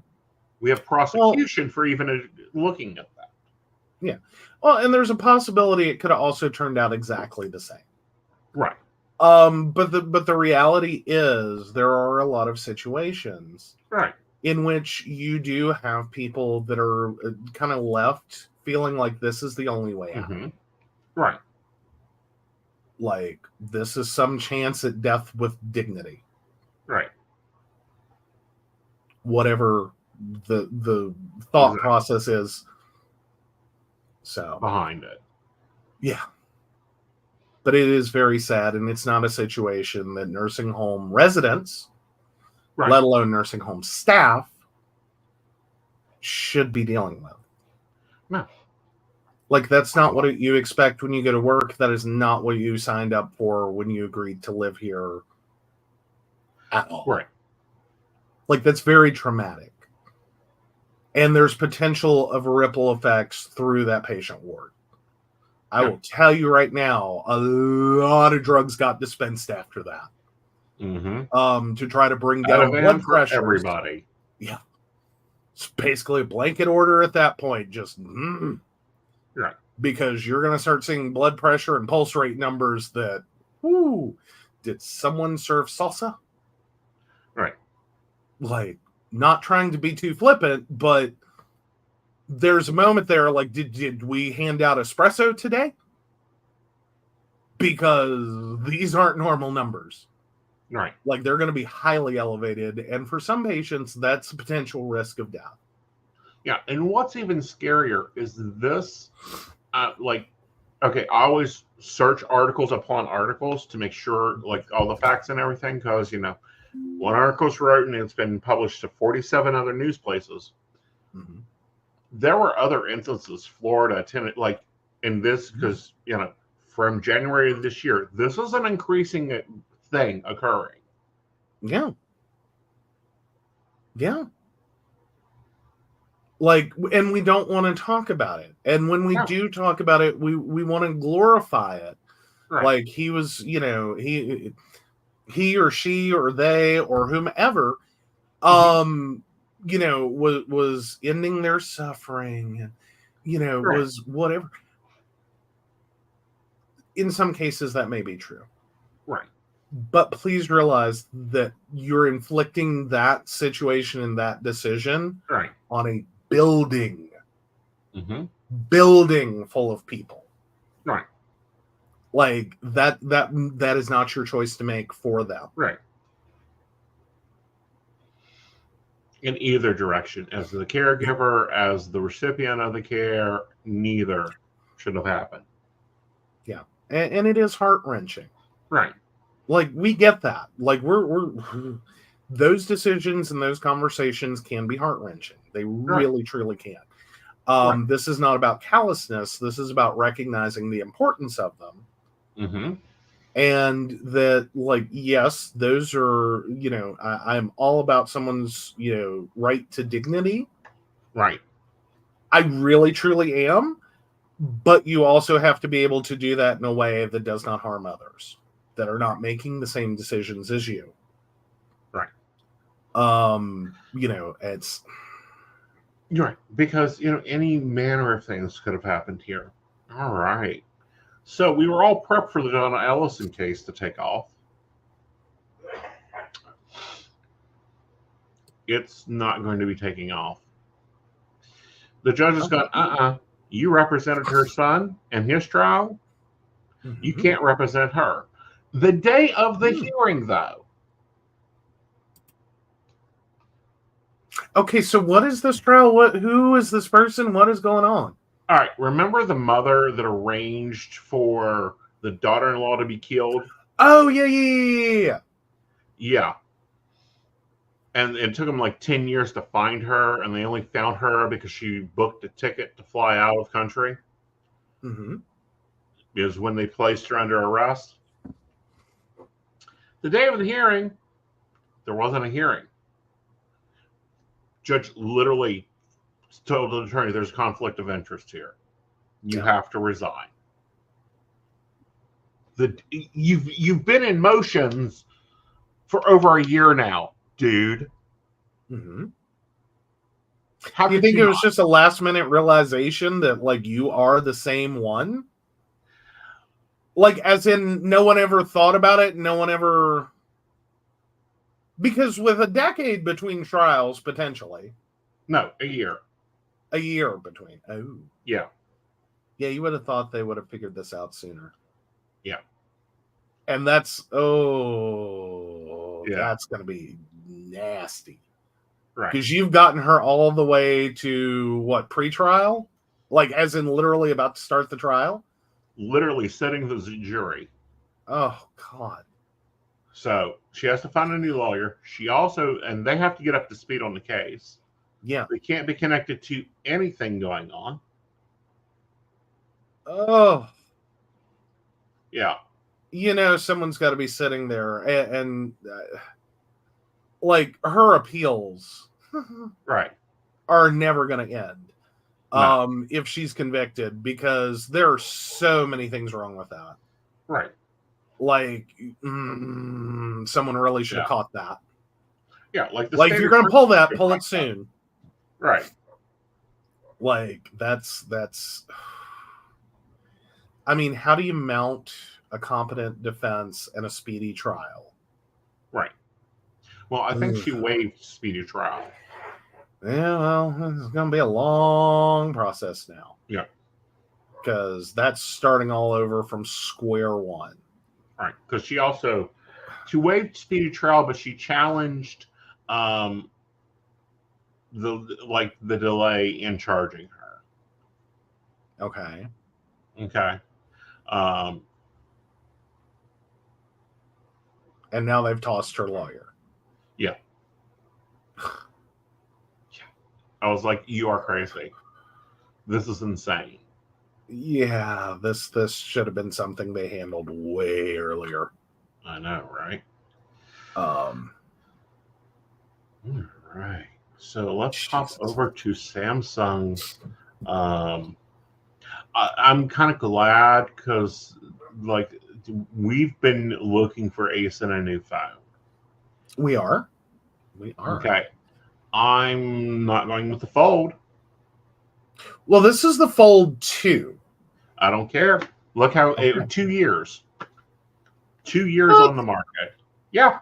We have prosecution for even looking at that. Yeah. Well, and there's a possibility it could have also turned out exactly the same. Right. But the reality is there are a lot of situations Right. in which you do have people that are kind of left feeling like this is the only way out. Mm-hmm. Right. Like this is some chance at death with dignity. Right. Whatever the thought Exactly. process is. So Behind it. yeah. But it is very sad, and it's not a situation that nursing home residents, Right. let alone nursing home staff, should be dealing with. No. Like, that's not what you expect when you go to work. That is not what you signed up for when you agreed to live here at all. Right. Like, that's very traumatic. And there's potential of ripple effects through that patient ward. I will tell you right now, a lot of drugs got dispensed after that. Mm-hmm. To try to bring down blood pressure. Everybody. Yeah. It's basically a blanket order at that point. Just right. Because you're going to start seeing blood pressure and pulse rate numbers that, did someone serve salsa? Right. Like, not trying to be too flippant, but there's a moment there, like, did we hand out espresso today? Because these aren't normal numbers. Right. Like, they're going to be highly elevated. And for some patients, that's a potential risk of death. Yeah. And what's even scarier is this, okay, I always search articles upon articles to make sure, like, all the facts and everything, because, one article's written and it's been published to 47 other news places. Mm-hmm. There were other instances, Florida, like in this, because, from January of this year, this is an increasing thing occurring. Yeah. Yeah. Like, and we don't want to talk about it. And when we do talk about it, we want to glorify it. Right. Like he was, he or she or they or whomever, was ending their suffering, was whatever. In some cases, that may be true. Right. But please realize that you're inflicting that situation and that decision on a building. Mm-hmm. Building full of people. Right. Like that is not your choice to make for them. Right. In either direction, as the caregiver, as the recipient of the care, neither should have happened. Yeah. And it is heart-wrenching. Right. Like, we get that. Like, we're those decisions and those conversations can be heart-wrenching. They really, truly can. This is not about callousness. This is about recognizing the importance of them. Mm-hmm. And that, like, yes, those are, I'm all about someone's, right to dignity. Right. I really, truly am. But you also have to be able to do that in a way that does not harm others, that are not making the same decisions as you. Right. It's... You're right. Because, any manner of things could have happened here. All right. So we were all prepped for the Donna Ellison case to take off. It's not going to be taking off. The judge has gone, you represented her son in his trial. Mm-hmm. You can't represent her. The day of the hearing, though. Okay, so what is this trial? Who is this person? What is going on? All right, remember the mother that arranged for the daughter-in-law to be killed? Oh, yeah. Yeah. And it took them like 10 years to find her, and they only found her because she booked a ticket to fly out of country. Mm-hmm. Is when they placed her under arrest. The day of the hearing, there wasn't a hearing. Judge literally told the attorney there's a conflict of interest here. You have to resign. You've been in motions for over a year now, dude. Mm-hmm. How Do you could think it was not? just a last minute realization that like you are the same one? Like, as in, no one ever thought about it. No one ever, because with a decade between trials, potentially. No, a year. A year between. Oh, Yeah. Yeah, you would have thought they would have figured this out sooner. Yeah. And that's that's going to be nasty. Right. Because you've gotten her all the way to what, pre-trial? Like, as in literally about to start the trial? Literally setting the jury. Oh, God. So she has to find a new lawyer. She also, and they have to get up to speed on the case. Yeah. They can't be connected to anything going on. Oh. Yeah. You know, someone's got to be sitting there and like, her appeals Right. are never going to end. No. If she's convicted, because there are so many things wrong with that. Right. Like, someone really should have caught that. Yeah, like if you're gonna pull that, pull it soon. Right. Like, that's. I mean, how do you mount a competent defense and a speedy trial? Right. Well, I think she waived speedy trial. Yeah, well, it's going to be a long process now. Yeah. Because that's starting all over from square one. Right. Because she waived speedy trial, but she challenged the delay in charging her. Okay. Okay. And now they've tossed her lawyer. Yeah. I was like, you are crazy. This is insane. Yeah, this should have been something they handled way earlier. I know, right? All right. So let's hop over to Samsung. I'm kind of glad because, like, we've been looking for Aeson a new phone. We are. Okay. I'm not going with the Fold. Well, this is the Fold 2. I don't care. Look how 2 years. 2 years on the market. Yeah.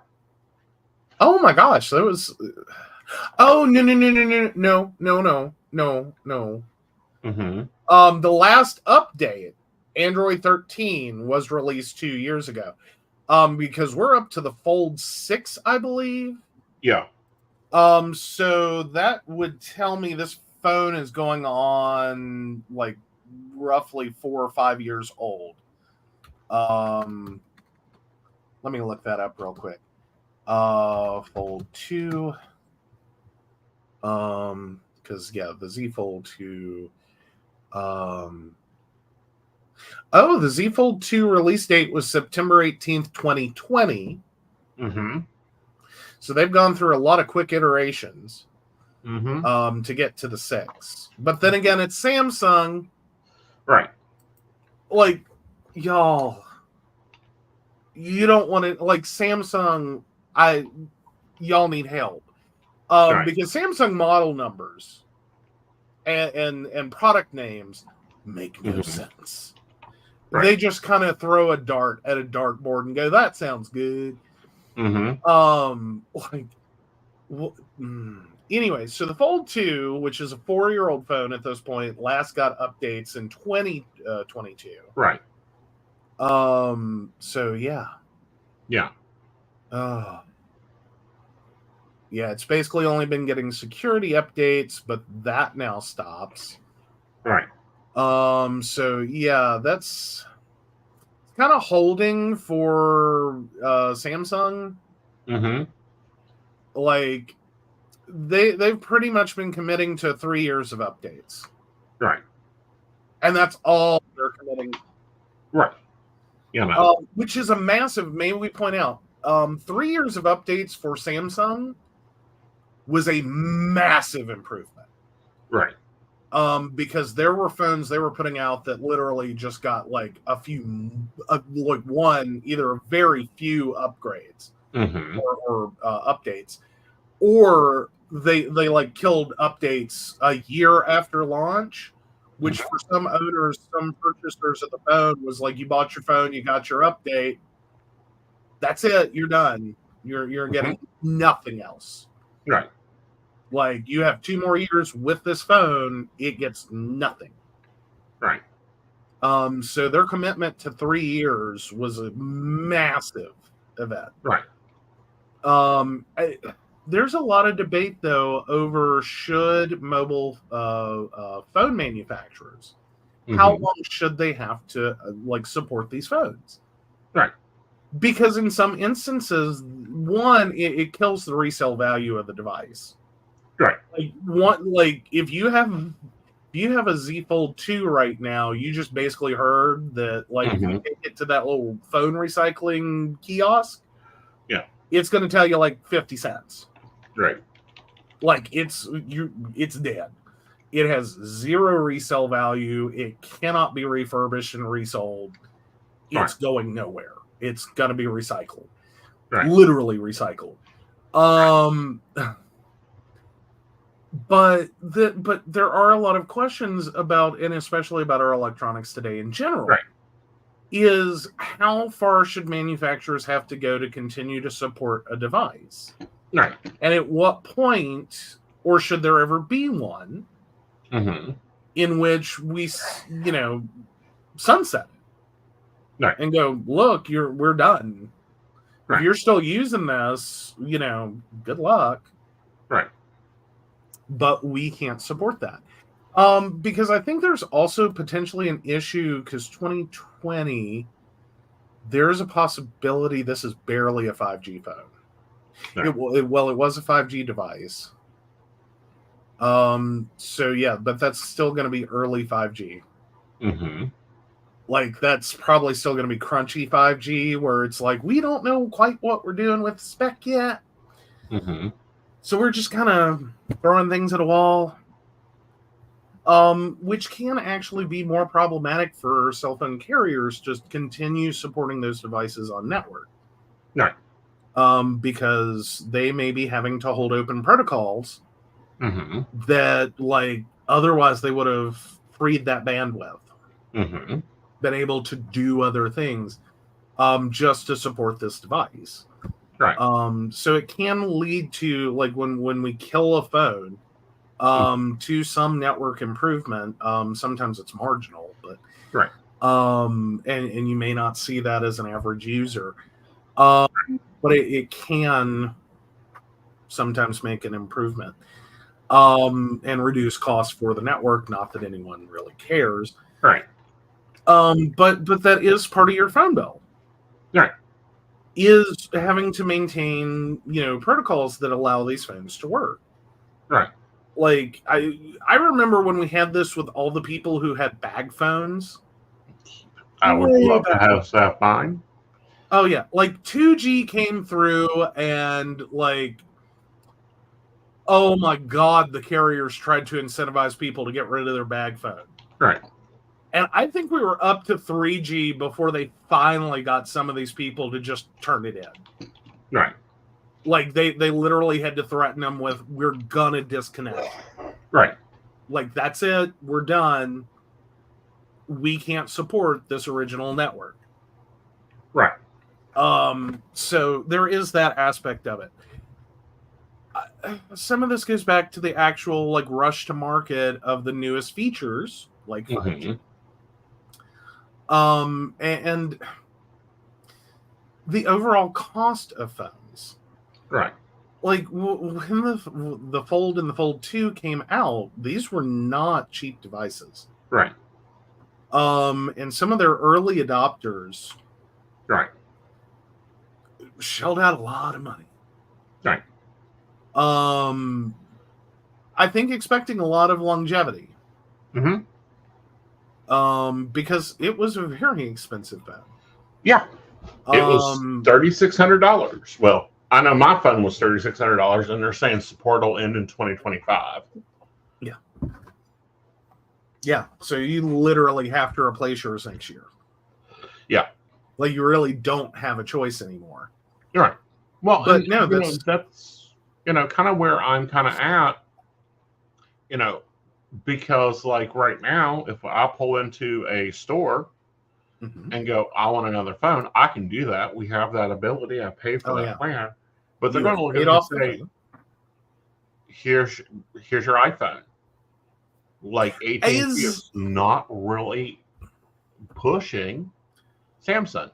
Oh my gosh, that was. Oh no. Mm-hmm. The last update, Android 13, was released 2 years ago. Because we're up to the Fold 6, I believe. Yeah. So that would tell me this phone is going on like roughly 4 or 5 years old. Let me look that up real quick. Fold 2. Because the Z Fold 2. The Z Fold 2 release date was September 18th, 2020. Mm-hmm. So they've gone through a lot of quick iterations to get to the 6. But then again, it's Samsung. Right. Like, y'all, you don't want to, like, Samsung, y'all need help. Because Samsung model numbers and product names make no sense. Right. They just kind of throw a dart at a dartboard and go, that sounds good. Anyway, so the Fold 2, which is a 4-year-old phone at this point, last got updates in 2022. Right. So yeah. Yeah. Yeah, it's basically only been getting security updates, but that now stops. Right. So yeah, that's kind of holding for Samsung. Mm-hmm. Like they've pretty much been committing to 3 years of updates. Right. And that's all they're committing. Right. Yeah, man. Which is a massive, may we point out, 3 years of updates for Samsung was a massive improvement. Right. Because there were phones they were putting out that literally just got like a few, like one, either very few upgrades Mm-hmm. or updates, or they like killed updates a year after launch, which for some owners, some purchasers of the phone was like, you bought your phone, you got your update, that's it, you're done. You're getting nothing else. Right. Like you have 2 more years with this phone, it gets nothing. Right. So their commitment to 3 years was a massive event. Right. There's a lot of debate though over should mobile phone manufacturers, how long should they have to like support these phones? Right. Because in some instances, one, it kills the resale value of the device. Right. Like if you have a Z Fold 2 right now, you just basically heard that like if you take it to that little phone recycling kiosk, yeah, it's going to tell you like 50 cents. Right. Like it's dead. It has zero resale value. It cannot be refurbished and resold. It's going nowhere. It's going to be recycled. Right. Literally recycled. But there are a lot of questions about, and especially about our electronics today in general. Right. Is how far should manufacturers have to go to continue to support a device? Right. And at what point, or should there ever be one, in which we, sunset it, right, and go, look, we're done. Right. If you're still using this, good luck. Right. But we can't support that. Because I think there's also potentially an issue because 2020, there's a possibility this is barely a 5G phone. Right. It was a 5G device. So yeah, but that's still going to be early 5G. Like that's probably still going to be crunchy 5G, where it's like we don't know quite what we're doing with the spec yet. So we're just kind of throwing things at a wall, which can actually be more problematic for cell phone carriers. Just continue supporting those devices on network, right? Because they may be having to hold open protocols that, like, otherwise they would have freed that bandwidth, been able to do other things, just to support this device. Right. So it can lead to, like, when we kill a phone, to some network improvement. Sometimes it's marginal, but right. And you may not see that as an average user, but it can sometimes make an improvement, and reduce costs for the network. Not that anyone really cares, right? But that is part of your phone bill. Right. Is having to maintain, protocols that allow these phones to work. Right. Like I remember when we had this with all the people who had bag phones. I would love to have that mine. Oh yeah, like 2G came through and like, oh my God, the carriers tried to incentivize people to get rid of their bag phone. Right. And I think we were up to 3G before they finally got some of these people to just turn it in. Right. Like they literally had to threaten them with, we're gonna disconnect. Right. Like that's it, we're done. We can't support this original network. Right. So there is that aspect of it. Some of this goes back to the actual, like, rush to market of the newest features, like 5G. And the overall cost of phones. Right. like when the Fold and the Fold 2 came out, these were not cheap devices. Right. And some of their early adopters Right. shelled out a lot of money. Right. I think expecting a lot of longevity. Mm-hmm. Because it was a very expensive phone. Yeah. It was $3,600. Well, I know my phone was $3,600, and they're saying support will end in 2025. Yeah. Yeah. So you literally have to replace yours next year. Yeah. Like you really don't have a choice anymore. Right. Well, but and, no, that's kind of where I'm kind of at. Because like right now, if I pull into a store and go, I want another phone, I can do that. We have that ability. I pay for that plan. But they're going to look at it and say, here's your iPhone. Like AT&T is not really pushing Samsung.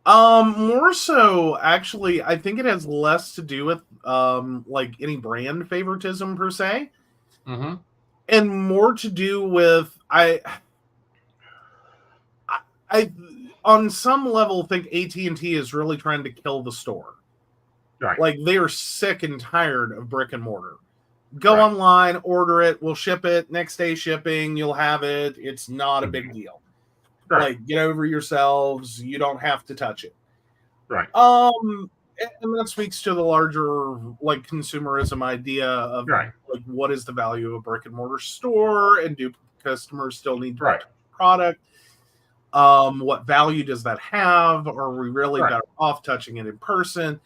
More so, actually, I think it has less to do with like any brand favoritism per se, and more to do with I on some level think AT&T is really trying to kill the store. Right. Like they are sick and tired of brick and mortar. Go online, order it, we'll ship it, next day shipping, you'll have it. It's not a big deal. Right. Like get over yourselves, you don't have to touch it. Right. And that speaks to the larger like consumerism idea of like what is the value of a brick and mortar store, and do customers still need product? What value does that have? Or are we really better off touching it in person?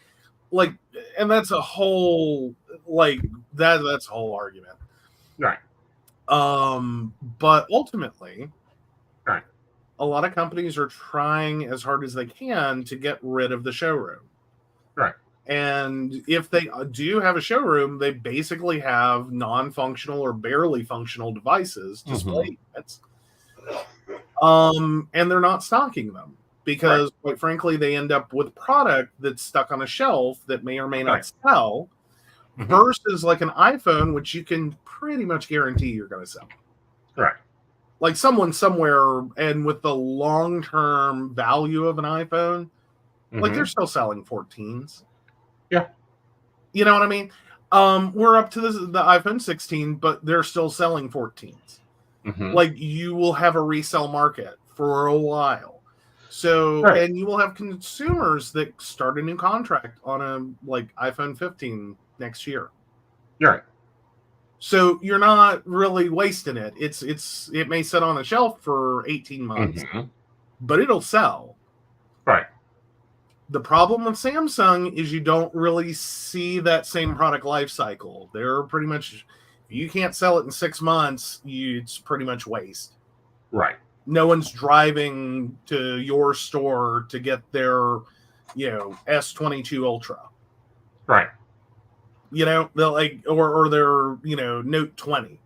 Like, and that's a whole like that's a whole argument. Right. But ultimately, a lot of companies are trying as hard as they can to get rid of the showroom. Right. And if they do have a showroom, they basically have non-functional or barely functional devices, display units. And they're not stocking them because, quite frankly, they end up with product that's stuck on a shelf that may or may not sell, versus like an iPhone, which you can pretty much guarantee you're going to sell. Right. Like someone somewhere, and with the long-term value of an iPhone, like they're still selling 14s. Yeah. You know what I mean? We're up to the iPhone 16, but they're still selling 14s. Like you will have a resale market for a while. So, and you will have consumers that start a new contract on a like iPhone 15 next year. Right. So you're not really wasting it. It may sit on a shelf for 18 months, but it'll sell. Right. The problem with Samsung is you don't really see that same product life cycle. They're pretty much, if you can't sell it in 6 months, it's pretty much waste. Right. No one's driving to your store to get their, S22 Ultra. Right. They'll like, or their, Note 20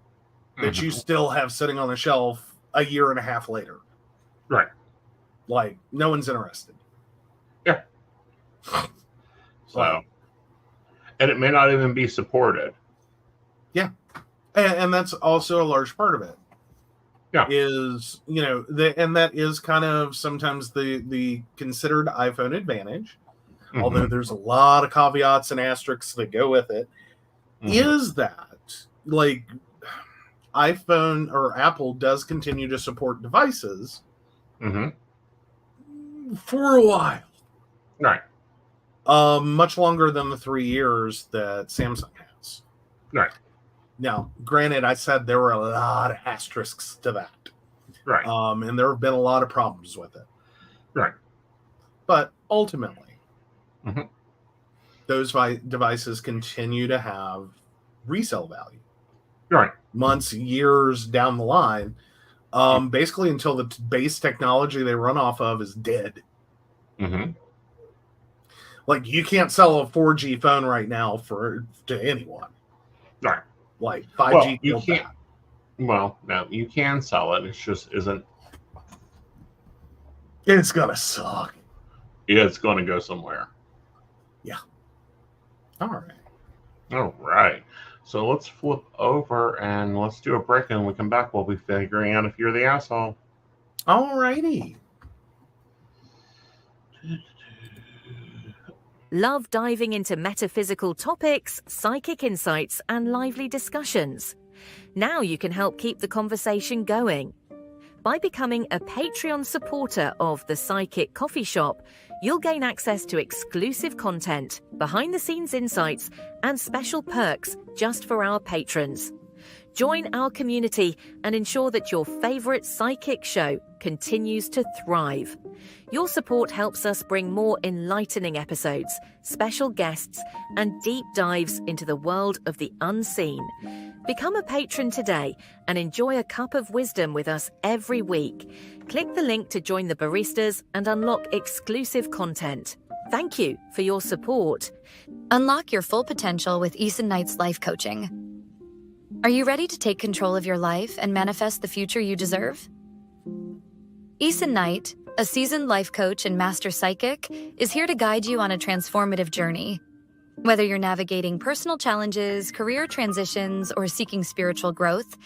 that you still have sitting on the shelf a year and a half later. Right. Like, no one's interested. Yeah. So, and it may not even be supported. Yeah. And that's also a large part of it. Yeah. Is, and that is kind of sometimes the considered iPhone advantage. Although there's a lot of caveats and asterisks that go with it, is that like iPhone or Apple does continue to support devices for a while. Right. Much longer than the 3 years that Samsung has. Right. Now, granted, I said there were a lot of asterisks to that. Right. And there have been a lot of problems with it. Right. But ultimately, those devices continue to have resale value. Right. Months, years down the line, basically until the base technology they run off of is dead. Like, you can't sell a 4G phone right now to anyone. Right. Like, 5G. You can't. Well, no, you can sell it. It just isn't. It's gonna suck. It's going to go somewhere. Yeah. All right. All right. So let's flip over and let's do a break, and when we come back, we'll be figuring out if you're the asshole. Alrighty. Love diving into metaphysical topics, psychic insights, and lively discussions? Now you can help keep the conversation going. By becoming a Patreon supporter of The Psychic Coffee Shop, you'll gain access to exclusive content, behind-the-scenes insights, and special perks just for our patrons. Join our community and ensure that your favorite psychic show continues to thrive. Your support helps us bring more enlightening episodes, special guests, and deep dives into the world of the unseen. Become a patron today and enjoy a cup of wisdom with us every week. Click the link to join the baristas and unlock exclusive content. Thank you for your support. Unlock your full potential with Aeson Knight's life coaching. Are you ready to take control of your life and manifest the future you deserve? Aeson Knight, a seasoned life coach and master psychic, is here to guide you on a transformative journey. Whether you're navigating personal challenges, career transitions, or seeking spiritual growth,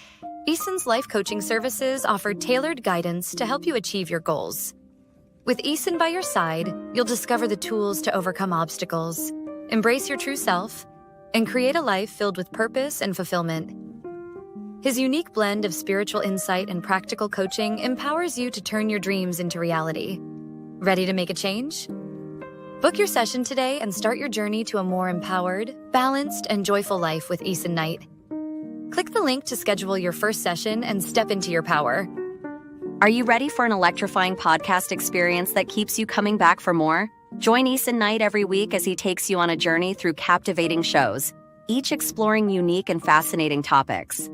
Aeson's life coaching services offer tailored guidance to help you achieve your goals. With Aeson by your side, you'll discover the tools to overcome obstacles, embrace your true self, and create a life filled with purpose and fulfillment. His unique blend of spiritual insight and practical coaching empowers you to turn your dreams into reality. Ready to make a change? Book your session today and start your journey to a more empowered, balanced, and joyful life with Aeson Knight. Click the link to schedule your first session and step into your power. Are you ready for an electrifying podcast experience that keeps you coming back for more? Join Aeson Knight every week as he takes you on a journey through captivating shows, each exploring unique and fascinating topics.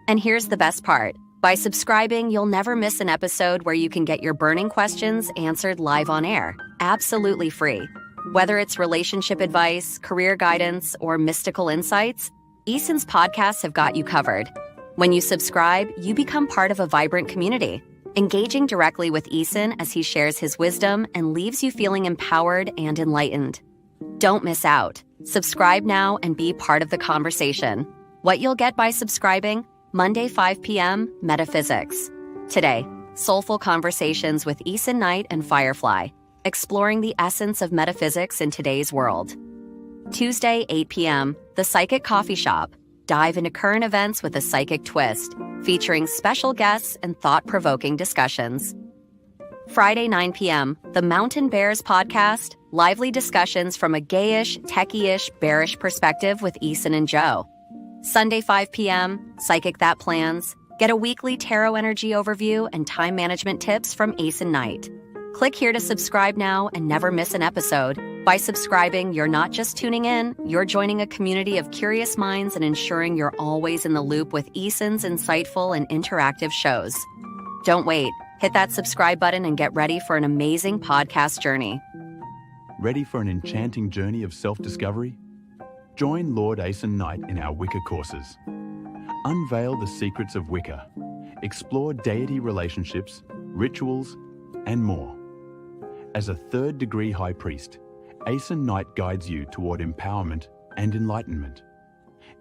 And here's the best part. By subscribing, you'll never miss an episode where you can get your burning questions answered live on air, absolutely free. Whether it's relationship advice, career guidance, or mystical insights, Aeson's podcasts have got you covered. When you subscribe, you become part of a vibrant community, engaging directly with Aeson as he shares his wisdom and leaves you feeling empowered and enlightened. Don't miss out. Subscribe now and be part of the conversation. What you'll get by subscribing: Monday 5 p.m. Metaphysics. Today, soulful conversations with Aeson Knight and Firefly, exploring the essence of metaphysics in today's world. Tuesday 8 p.m. The Psychic Coffee Shop. Dive into current events with a psychic twist, featuring special guests and thought-provoking discussions. Friday 9 p.m. The Mountain Bears Podcast. Lively discussions from a gayish, techie-ish, bearish perspective with Aeson and Joe. Sunday 5 p.m. Psychic That Plans. Get a weekly tarot energy overview and time management tips from Aeson Knight. Click here to subscribe now and never miss an episode. By subscribing, you're not just tuning in, you're joining a community of curious minds and ensuring you're always in the loop with Aeson's insightful and interactive shows. Don't wait. Hit that subscribe button and get ready for an amazing podcast journey. Ready for an enchanting journey of self-discovery? Join Lord Aeson Knight in our Wicca courses. Unveil the secrets of Wicca. Explore deity relationships, rituals, and more. As a third-degree high priest, Aeson Knight guides you toward empowerment and enlightenment.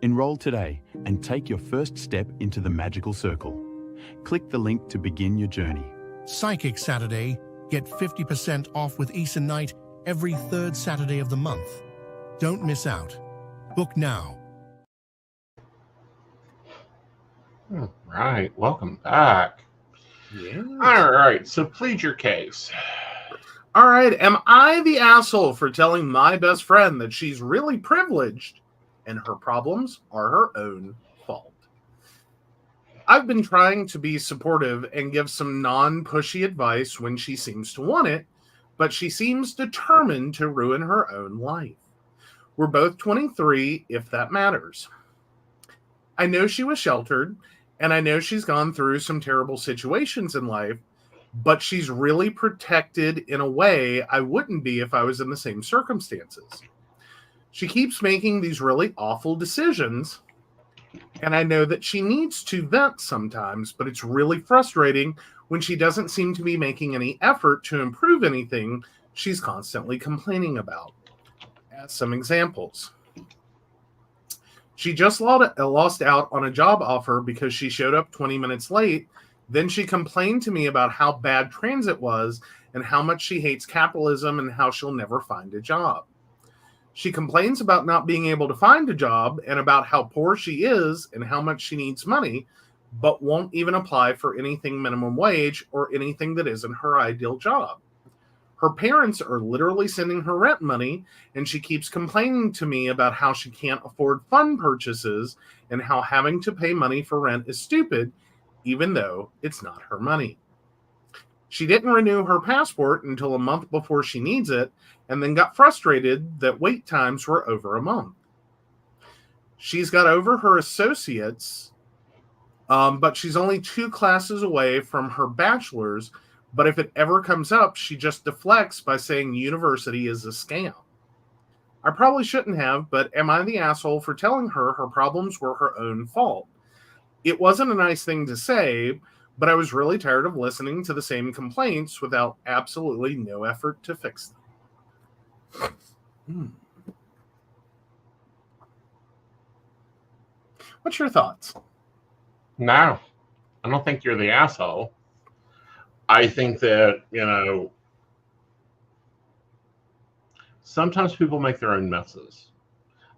Enroll today and take your first step into the magical circle. Click the link to begin your journey. Psychic Saturday. Get 50% off with Aeson Knight every third Saturday of the month. Don't miss out. Book now. All right, welcome back. Yeah. All right, so plead your case. All right, am I the asshole for telling my best friend that she's really privileged and her problems are her own fault? I've been trying to be supportive and give some non-pushy advice when she seems to want it, but she seems determined to ruin her own life. We're both 23, if that matters. I know she was sheltered, and I know she's gone through some terrible situations in life, but she's really protected in a way I wouldn't be if I was in the same circumstances. She keeps making these really awful decisions, and I know that she needs to vent sometimes, but it's really frustrating when she doesn't seem to be making any effort to improve anything she's constantly complaining about. As some examples. She just lost out on a job offer because she showed up 20 minutes late. Then she complained to me about how bad transit was and how much she hates capitalism and how she'll never find a job. She complains about not being able to find a job and about how poor she is and how much she needs money, but won't even apply for anything minimum wage or anything that isn't her ideal job. Her parents are literally sending her rent money, and she keeps complaining to me about how she can't afford fun purchases and how having to pay money for rent is stupid, even though it's not her money. She didn't renew her passport until a month before she needs it, and then got frustrated that wait times were over a month. She's got over her associates, but she's only 2 classes away from her bachelor's. But if it ever comes up, she just deflects by saying university is a scam. I probably shouldn't have, but am I the asshole for telling her her problems were her own fault? It wasn't a nice thing to say, but I was really tired of listening to the same complaints without absolutely no effort to fix them. What's your thoughts? No, I don't think you're the asshole. I think that, sometimes people make their own messes.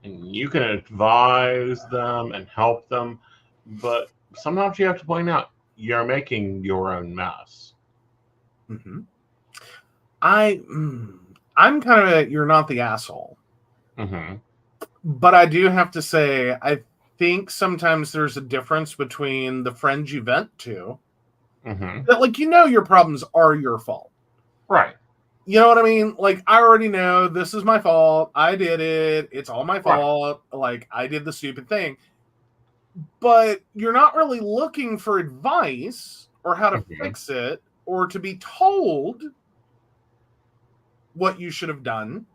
And you can advise them and help them, but sometimes you have to point out you're making your own mess. Mm-hmm. I'm kind of you're not the asshole. Mm-hmm. But I do have to say, I think sometimes there's a difference between the friends you vent to. Mm-hmm. That, your problems are your fault. Right. You know what I mean? I already know this is my fault. I did it. It's all my fault. Right. I did the stupid thing. But you're not really looking for advice or how to fix it or to be told what you should have done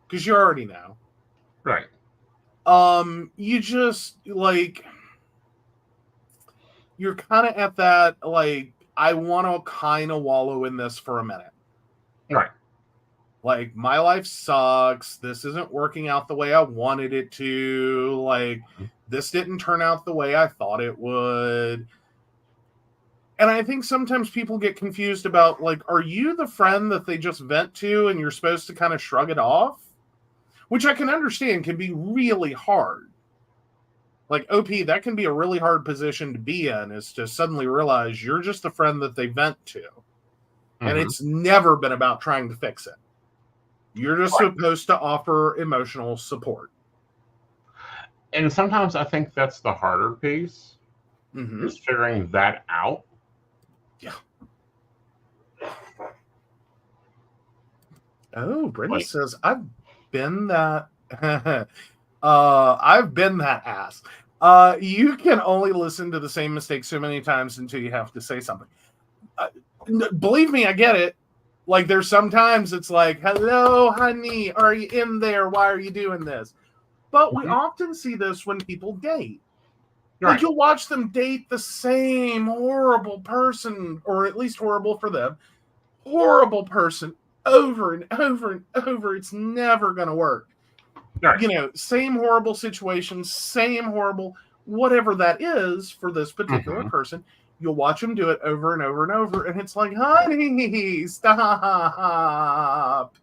because you already know. Right. You just, you're kind of at that, I want to kind of wallow in this for a minute. Right. My life sucks. This isn't working out the way I wanted it to. This didn't turn out the way I thought it would. And I think sometimes people get confused about, are you the friend that they just vent to and you're supposed to kind of shrug it off? Which I can understand can be really hard. OP, that can be a really hard position to be in, is to suddenly realize you're just the friend that they vent to. Mm-hmm. And it's never been about trying to fix it. You're just supposed to offer emotional support. And sometimes I think that's the harder piece, is figuring that out. Yeah. Oh, Brenda says, I've been that... I've been that ass. You can only listen to the same mistake so many times until you have to say something. Believe me, I get it. There's sometimes it's hello, honey, are you in there? Why are you doing this? But we often see this when people date. Right. You'll watch them date the same horrible person, or at least horrible for them, horrible person over and over and over. It's never going to work. Right. Same horrible situation, same horrible, whatever that is for this particular person. You'll watch them do it over and over and over. And it's honey, stop.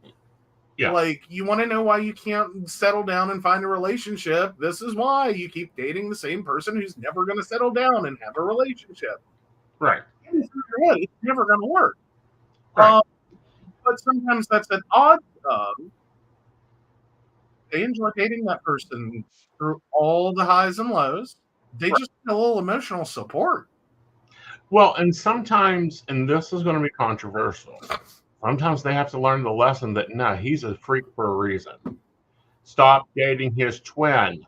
Yeah. You want to know why you can't settle down and find a relationship? This is why you keep dating the same person who's never going to settle down and have a relationship. Right. It's never going to work. Right. But sometimes that's an odd they enjoy dating that person through all the highs and lows. They just need a little emotional support. Well, and sometimes, and this is going to be controversial, sometimes they have to learn the lesson that, no, he's a freak for a reason. Stop dating his twin.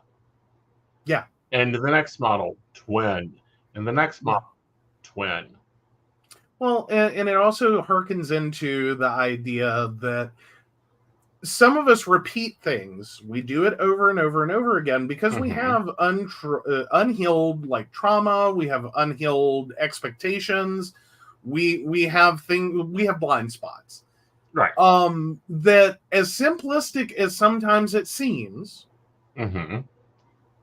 Yeah. And the next model, twin. And the next model, twin. Well, and it also harkens into the idea that some of us repeat things. We do it over and over and over again because we have unhealed trauma. We have unhealed expectations. We have blind spots. Right. That as simplistic as sometimes it seems,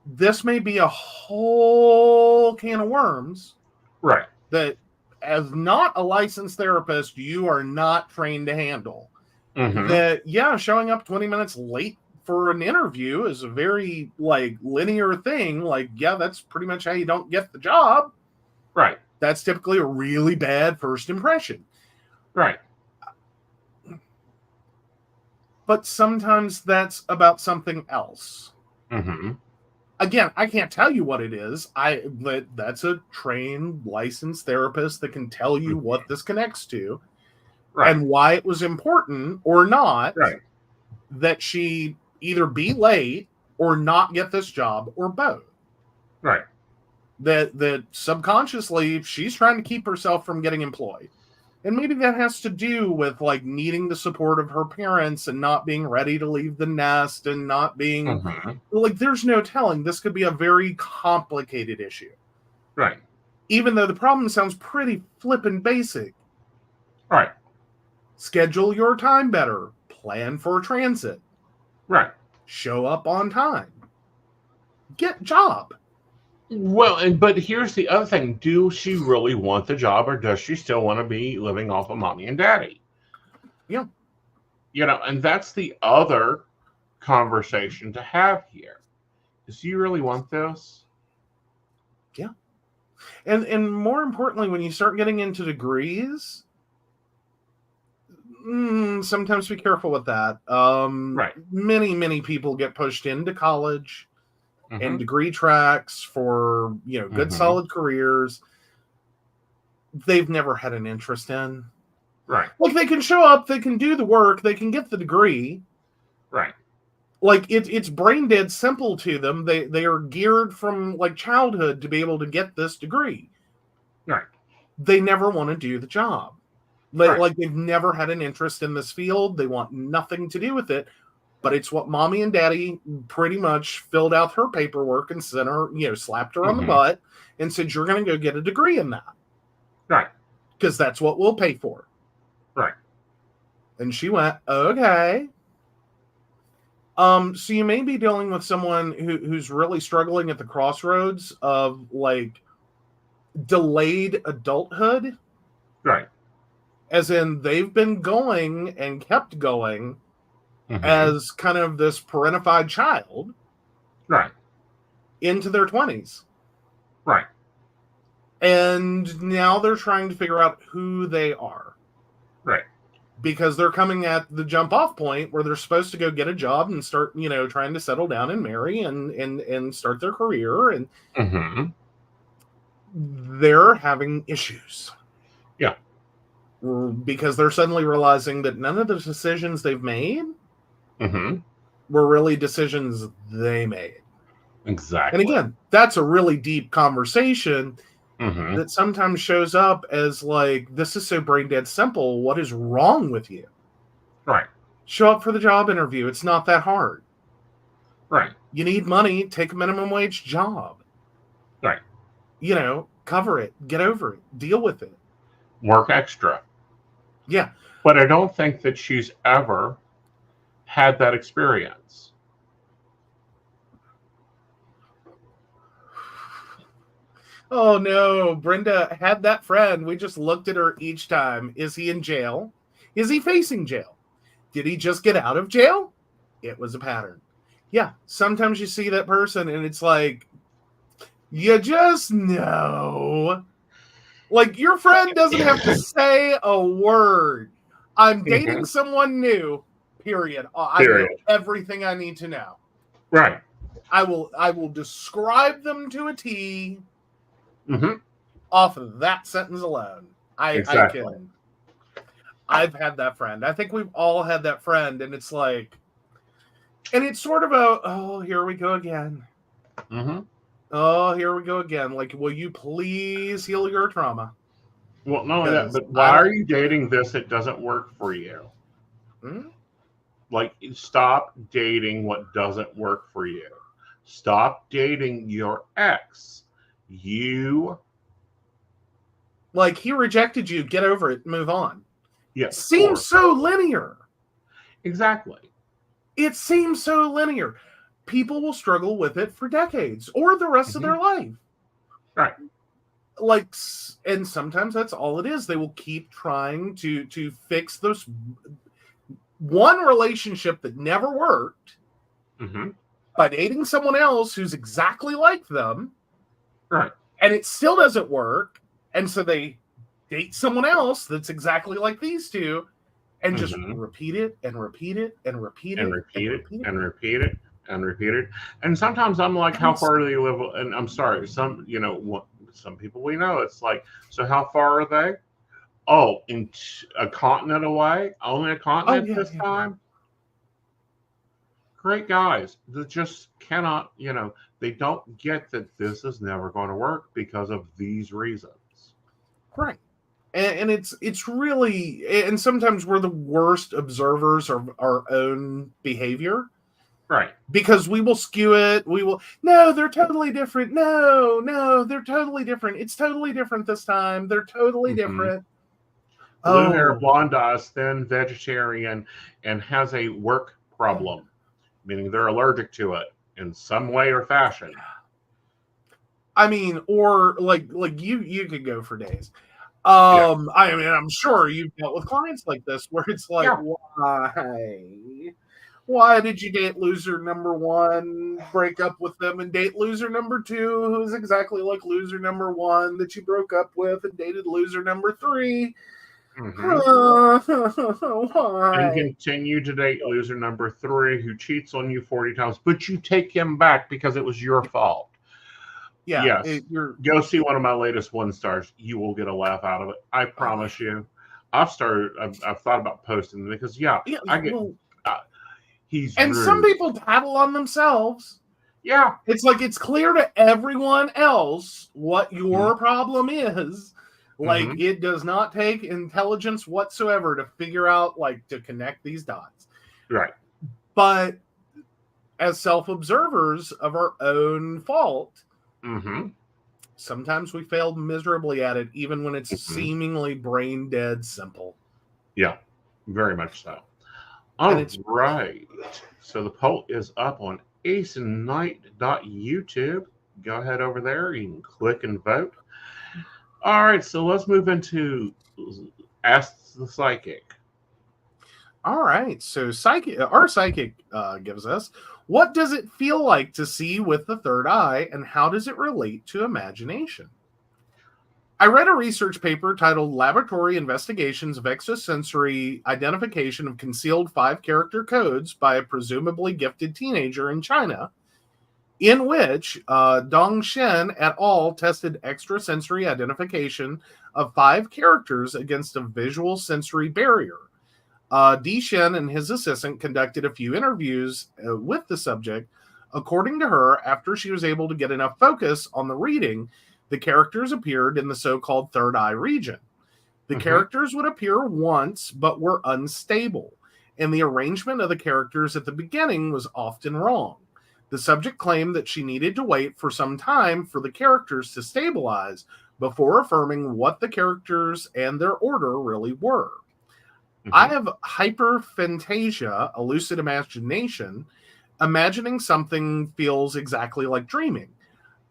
this may be a whole can of worms. Right. That as not a licensed therapist, you are not trained to handle. Mm-hmm. That, showing up 20 minutes late for an interview is a very linear thing. That's pretty much how you don't get the job. Right. That's typically a really bad first impression. Right. But sometimes that's about something else. Mm-hmm. Again, I can't tell you what it is. But that's a trained, licensed therapist that can tell you what this connects to, right, and why it was important or not right, that she either be late or not get this job, or both. right. That subconsciously she's trying to keep herself from getting employed. And maybe that has to do with needing the support of her parents and not being ready to leave the nest and not being Mm-hmm. There's no telling. This could be a very complicated issue. Right. Even though the problem sounds pretty flippin' basic. Right. Schedule your time better. Plan for transit. Right. Show up on time. Get job. Well, but here's the other thing. Do she really want the job, or does she still want to be living off of mommy and daddy? Yeah. And that's the other conversation to have here. Do you really want this? Yeah. And more importantly, when you start getting into degrees, sometimes be careful with that. Right. Many people get pushed into college Mm-hmm. and degree tracks for, good solid careers they've never had an interest in. Right. They can show up, they can do the work, they can get the degree. Right. It's brain dead simple to them. They are geared from childhood to be able to get this degree. Right. They never want to do the job. They've never had an interest in this field. They want nothing to do with it. But it's what mommy and daddy pretty much filled out her paperwork and sent her, slapped her on the butt and said, you're going to go get a degree in that. Right. Because that's what we'll pay for. Right. And she went, okay. So you may be dealing with someone who's really struggling at the crossroads of delayed adulthood. Right. As in they've been going and kept going as kind of this parentified child. Right. Into their 20s. Right. And now they're trying to figure out who they are. Right. Because they're coming at the jump off point where they're supposed to go get a job and start, trying to settle down and marry and start their career. And they're having issues. Yeah. Because they're suddenly realizing that none of the decisions they've made were really decisions they made. Exactly. And again, that's a really deep conversation that sometimes shows up as this is so brain dead simple. What is wrong with you? Right. Show up for the job interview. It's not that hard. Right. You need money. Take a minimum wage job. Right. Cover it. Get over it. Deal with it. Work extra. Yeah. But I don't think that she's ever had that experience. Oh no, Brenda had that friend. We just looked at her each time. Is he in jail? Is he facing jail? Did he just get out of jail? It was a pattern. Yeah, sometimes you see that person and it's you just know. Your friend doesn't have to say a word. I'm dating someone new, period. I know everything I need to know. Right. I will describe them to a T off of that sentence alone. Exactly. I've had that friend. I think we've all had that friend, and it's and it's sort of here we go again. Oh, here we go again. Will you please heal your trauma? Well, no, but why are you dating this? It doesn't work for you. Stop dating what doesn't work for you. Stop dating your ex. He rejected you. Get over it. Move on. Yes. Seems so linear. Exactly. It seems so linear. people will struggle with it for decades or the rest of their life. Right. Like, and sometimes that's all it is. They will keep trying to fix this one relationship that never worked by dating someone else who's exactly like them. Right. And it still doesn't work. And so they date someone else that's exactly like these two and just repeat it and repeat it and repeat it and repeat it and repeat it and repeat it. And sometimes I'm like, how far do you live? And I'm sorry, some people we know, it's like, so how far are they? Oh, in a continent away? Only a continent this time? Great guys that just cannot, they don't get that this is never going to work because of these reasons. Right. And it's really, and sometimes we're the worst observers of our own behavior. Right. Because we will skew it. No, they're totally different. No, they're totally different. It's totally different this time. They're totally different. Blue hair, blonde eyes, thin, vegetarian, and has a work problem, meaning they're allergic to it in some way or fashion. I mean, or like you could go for days. I mean, I'm sure you've dealt with clients like this where it's like, why did you date loser number one, break up with them, and date loser number two, who's exactly like loser number one that you broke up with, and dated loser number three? And continue to date loser number three, who cheats on you 40 times, but you take him back because it was your fault. Yeah. Yes. Go see one of my latest 1 stars. You will get a laugh out of it. I promise you. I've thought about posting them because he's and rude. Some people tattle on themselves. Yeah. It's like it's clear to everyone else what your problem is. Like it does not take intelligence whatsoever to figure out, like, to connect these dots. Right. But as self-observers of our own fault, sometimes we fail miserably at it, even when it's seemingly brain dead simple. Yeah, very much so. All right. So the poll is up on aesonknight.youtube. Go ahead over there. You can click and vote. All right. So let's move into Ask the Psychic. All right. So our psychic gives us, what does it feel like to see with the third eye, and how does it relate to imagination? I read a research paper titled Laboratory Investigations of Extrasensory Identification of Concealed 5-Character Codes by a Presumably Gifted Teenager in China, in which Dong Shen et al. Tested extrasensory identification of 5 characters against a visual sensory barrier. D. Shen and his assistant conducted a few interviews with the subject. According to her, after she was able to get enough focus on the reading, the characters appeared in the so-called third eye region. The characters would appear once, but were unstable, and the arrangement of the characters at the beginning was often wrong. The subject claimed that she needed to wait for some time for the characters to stabilize before affirming what the characters and their order really were. I have hyperphantasia, a lucid imagination. Imagining something feels exactly like dreaming.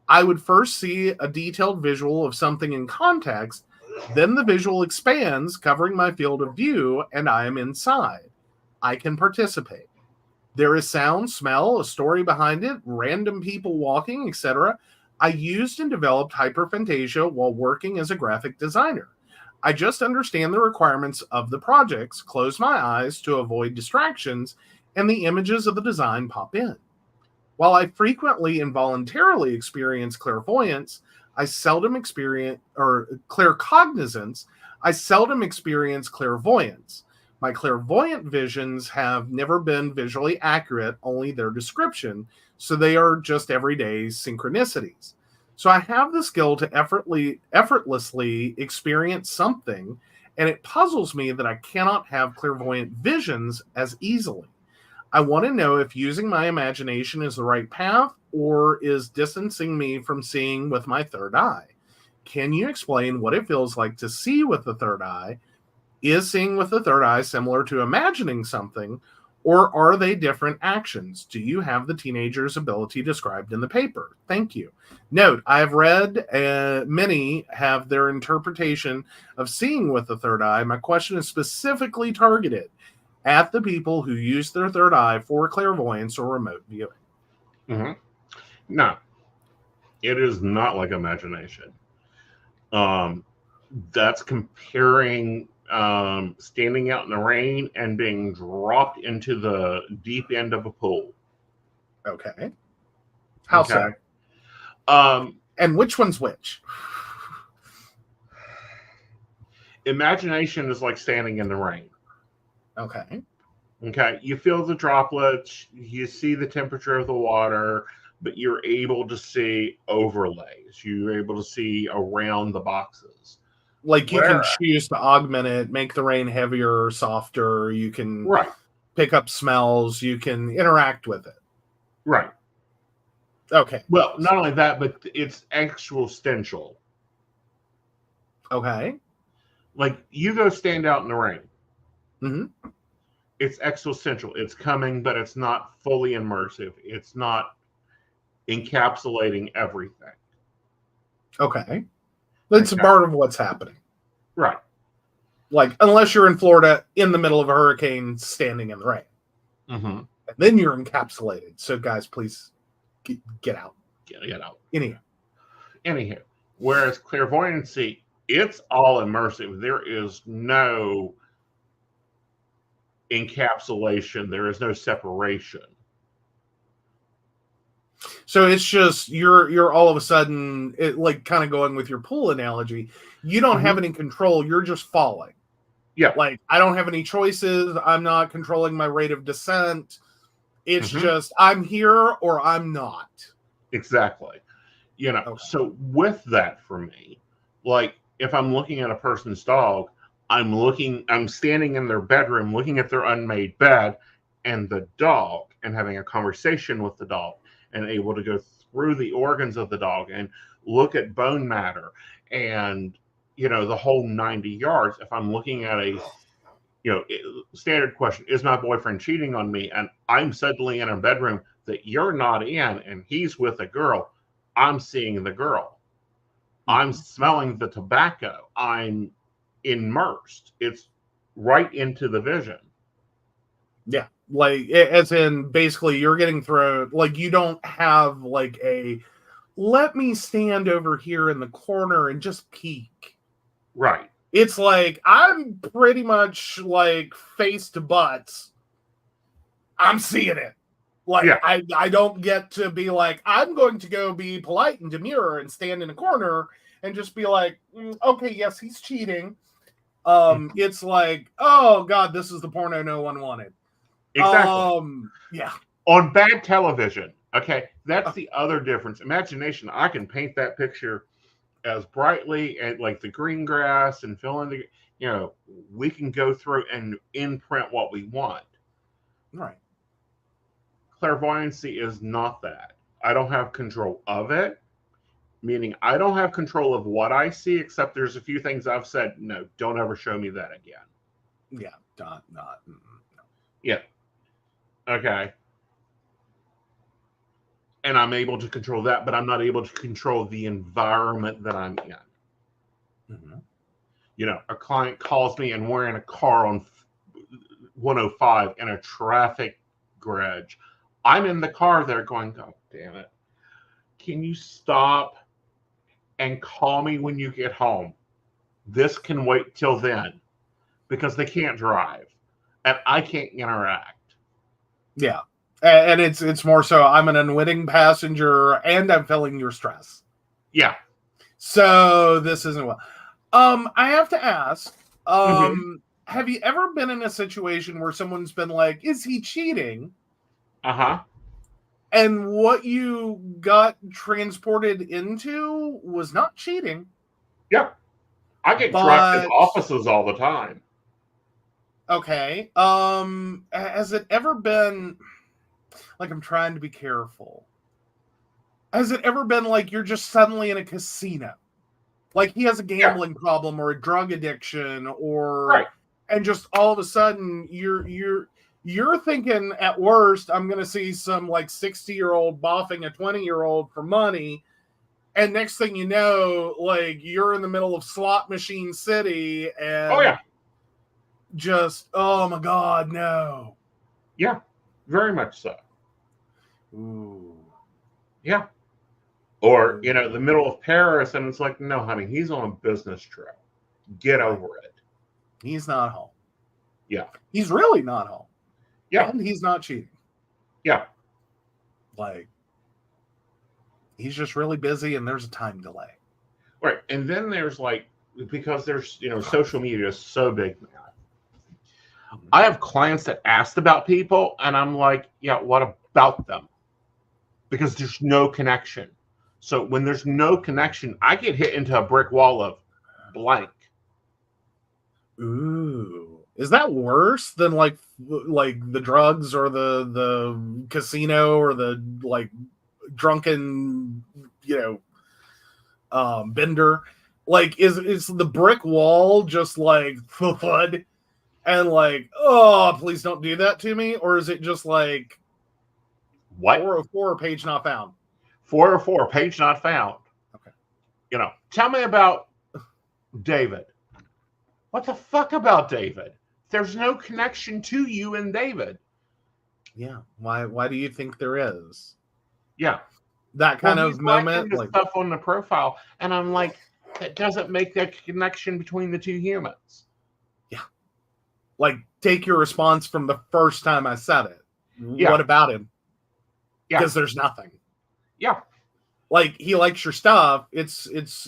I would first see a detailed visual of something in context, then the visual expands, covering my field of view, and I am inside. I can participate. There is sound, smell, a story behind it, random people walking, etc. I used and developed hyperphantasia while working as a graphic designer. I just understand the requirements of the projects, close my eyes to avoid distractions, and the images of the design pop in. While I frequently involuntarily experience clairvoyance, I seldom experience, or claircognizance, I seldom experience clairvoyance. My clairvoyant visions have never been visually accurate, only their description, so they are just everyday synchronicities. So I have the skill to effortlessly experience something, and it puzzles me that I cannot have clairvoyant visions as easily. I want to know if using my imagination is the right path, or is distancing me from seeing with my third eye. Can you explain what it feels like to see with the third eye? Is seeing with the third eye similar to imagining something, Or are they different actions? Do you have the teenager's ability described in the paper? Thank you. Note, I've read many have their interpretation of seeing with the third eye. My question is specifically targeted at the people who use their third eye for clairvoyance or remote viewing. Mm-hmm. No, it is not like imagination. That's comparing standing out in the rain and being dropped into the deep end of a pool. Okay. How so? And which one's which? Imagination is like standing in the rain. Okay. Okay. You feel the droplets, you see the temperature of the water, but you're able to see overlays. You're able to see around the boxes. Like you can choose to augment it, make the rain heavier or softer. You can pick up smells. You can interact with it. Right. Okay. Well, not only that, but it's existential. Okay. Like you go stand out in the rain. Mm-hmm. It's existential. It's coming, but it's not fully immersive. It's not encapsulating everything. Okay. That's part of what's happening. Right. Like, unless you're in Florida in the middle of a hurricane standing in the rain. Mm-hmm. And then you're encapsulated. So, guys, please get out. Get out. Anyhow. Whereas clairvoyancy, it's all immersive. There is no encapsulation. There is no separation. So it's just you're all of a sudden like kind of going with your pool analogy. You don't have any control. You're just falling. Yeah. Like I don't have any choices. I'm not controlling my rate of descent. It's just I'm here or I'm not. Exactly. So with that for me, like if I'm looking at a person's dog, I'm standing in their bedroom looking at their unmade bed and the dog and having a conversation with the dog and able to go through the organs of the dog and look at bone matter and, the whole 90 yards. If I'm looking at a, standard question, is my boyfriend cheating on me? And I'm suddenly in a bedroom that you're not in and he's with a girl. I'm seeing the girl. I'm smelling the tobacco. I'm immersed. It's right into the vision. Yeah. Like, as in, basically, you're getting thrown, like, you don't have, like, let me stand over here in the corner and just peek. Right. It's like, I'm pretty much, like, face to butts. I'm seeing it. Like, I don't get to be like, I'm going to go be polite and demure and stand in a corner and just be like, okay, yes, he's cheating. It's like, oh, God, this is the porno no one wanted. Exactly. Yeah. On bad television. Okay. That's the other difference. Imagination, I can paint that picture as brightly and like the green grass and fill in the, we can go through and imprint what we want. Right. Clairvoyancy is not that. I don't have control of it, meaning I don't have control of what I see, except there's a few things I've said, no, don't ever show me that again. Yeah. Not. Yeah. Okay. And I'm able to control that, but I'm not able to control the environment that I'm in. Mm-hmm. A client calls me and we're in a car on 105 in a traffic garage. I'm in the car there going, God damn it. Can you stop and call me when you get home? This can wait till then because they can't drive and I can't interact. Yeah. And it's more so I'm an unwitting passenger and I'm feeling your stress. Yeah. So this isn't well. I have to ask, have you ever been in a situation where someone's been like, is he cheating? Uh-huh. And what you got transported into was not cheating. Yeah. I get trapped in offices all the time. Okay. Has it ever been, like, I'm trying to be careful. Has it ever been like you're just suddenly in a casino? Like he has a gambling problem or a drug addiction or and just all of a sudden you're You're thinking at worst, I'm going to see some like 60-year-old boffing a 20-year-old for money. And next thing you know, like you're in the middle of slot machine city and Oh, yeah. just, oh my God, no. Yeah, very much so. Ooh. Yeah. Or, you know, the middle of Paris, and it's like, no, honey, he's on a business trip. Get over it. He's not home. Yeah. He's really not home. Yeah. And he's not cheating. Yeah. Like, he's just really busy and there's a time delay. Right. And then there's like, because there's, you know, social media is so big now. I have clients that asked about people, and I'm like, yeah, what about them? Because there's no connection. So when there's no connection, I get hit into a brick wall of blank. Ooh. Is that worse than like the drugs or the casino or the like drunken, you know, bender? Like is the brick wall just like thud and like, oh, please don't do that to me? Or is it just like What? 404 page not found? 404 page not found. Okay. You know, tell me about David. What the fuck about David? There's no connection to you and David. Yeah. Why do you think there is? Yeah. That kind Well, of he's moment, liking the like stuff on the profile, and I'm like, that doesn't make that connection between the two humans. yeah. Like take your response from the first time I said it. Yeah. What about him? Yeah. Because there's nothing. Yeah. Like he likes your stuff. It's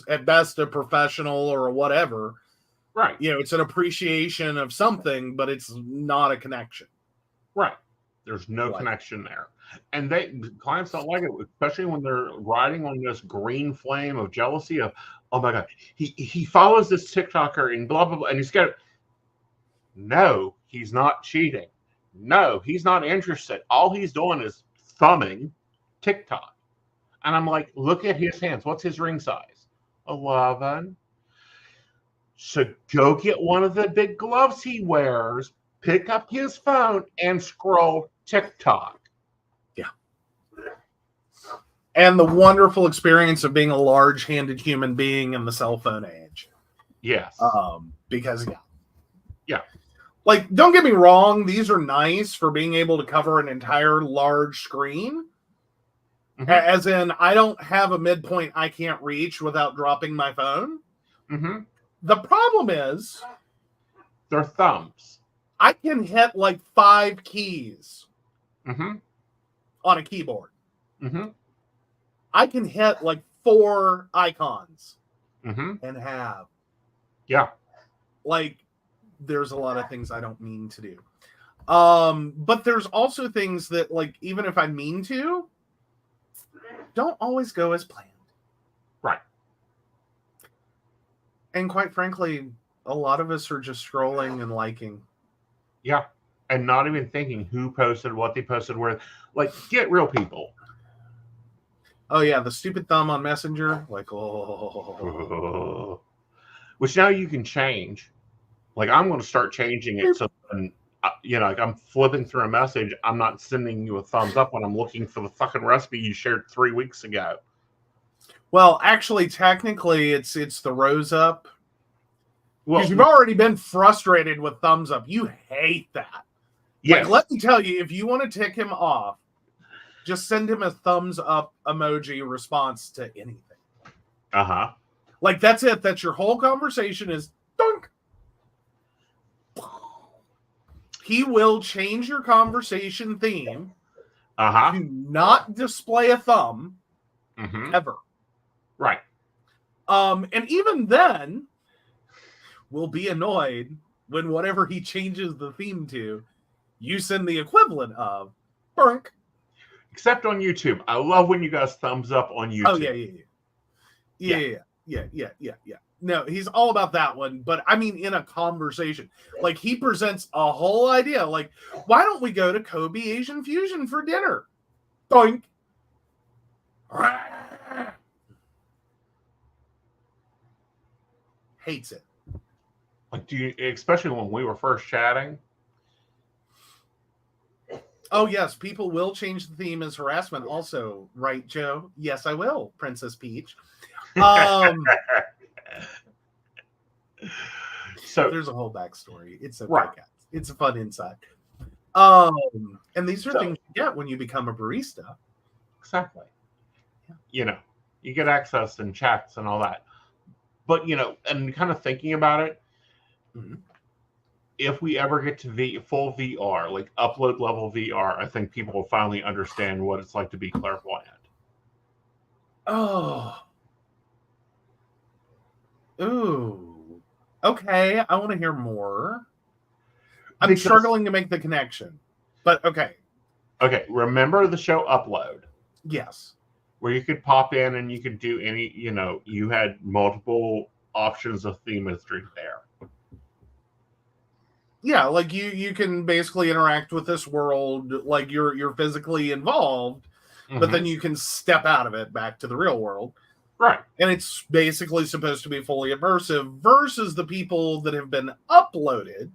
at best a professional or a whatever. Right. You know, it's an appreciation of something, but it's not a connection. Right. There's no connection there. And clients don't like it, especially when they're riding on this green flame of jealousy of, oh my God, he follows this TikToker and blah, blah, blah. And he's got, no, he's not cheating. No, he's not interested. All he's doing is thumbing TikTok. And I'm like, look at his hands. What's his ring size? 11. So go get one of the big gloves he wears, pick up his phone, and scroll TikTok. Yeah. And the wonderful experience of being a large-handed human being in the cell phone age. Yes. Because, yeah. Yeah. Like, don't get me wrong, these are nice for being able to cover an entire large screen. Mm-hmm. As in, I don't have a midpoint I can't reach without dropping my phone. Mm-hmm. The problem is, they're thumbs. I can hit like 5 keys mm-hmm. on a keyboard. Mm-hmm. I can hit like 4 icons mm-hmm. and have. Yeah. Like, there's a lot of things I don't mean to do. But there's also things that, like, even if I mean to, don't always go as planned. Right. And quite frankly, a lot of us are just scrolling and liking. Yeah. And not even thinking who posted, what they posted, where. Like, get real people. Oh, yeah. The stupid thumb on Messenger. Like, oh. Which now you can change. Like, I'm going to start changing it so, you know, like I'm flipping through a message. I'm not sending you a thumbs up when I'm looking for the fucking recipe you shared 3 weeks ago. Well, actually, technically, it's the rose up. Well, because you've already been frustrated with thumbs up. You hate that. Yes. Like, let me tell you, if you want to tick him off, just send him a thumbs up emoji response to anything. Uh-huh. Like, that's it. That's your whole conversation is dunk. He will change your conversation theme to not display a thumb ever. Right. And even then, we'll be annoyed when whatever he changes the theme to, you send the equivalent of burk. Except on YouTube. I love when you guys thumbs up on YouTube. Oh, yeah. No, he's all about that one. But I mean, in a conversation, like he presents a whole idea. Like, why don't we go to Kobe Asian Fusion for dinner? Doink. Hates it. Like, especially when we were first chatting. Oh, yes. People will change the theme as harassment also. Right, Joe? Yes, I will, Princess Peach. So there's a whole backstory. It's okay, right. guys. It's a fun insight. And these are things you get when you become a barista. Exactly. You know, you get access and chats and all that. But, you know, and kind of thinking about it, if we ever get to full VR, like upload level VR, I think people will finally understand what it's like to be clairvoyant. Oh. Ooh. Okay, I want to hear more. I'm struggling to make the connection, but okay. Okay, remember the show Upload? Yes. Where you could pop in and you could do any, you know, you had multiple options of themistry there. Yeah, like you can basically interact with this world like you're physically involved, but then you can step out of it back to the real world. Right. And it's basically supposed to be fully immersive versus the people that have been uploaded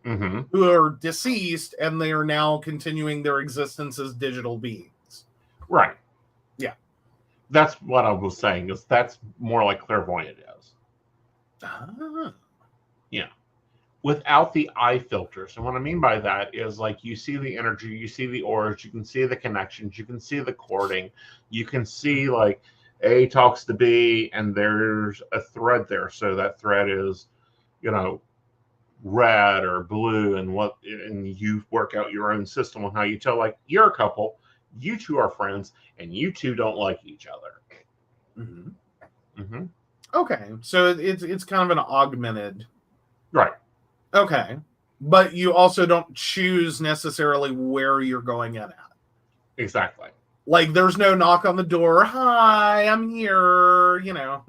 who are deceased and they are now continuing their existence as digital beings. Right. Yeah. That's what I was saying, is that's more like clairvoyant is. Yeah. Without the eye filters. And what I mean by that is, like, you see the energy, you see the auras, you can see the connections, you can see the cording, you can see, like, A talks to B, and there's a thread there. So that thread is, you know, red or blue, and you work out your own system on how you tell, like, you're a couple, you two are friends, and you two don't like each other. Okay, so it's kind of an augmented. Right. Okay. But you also don't choose necessarily where you're going in at. Exactly. Like, there's no knock on the door. Hi, I'm here. You know.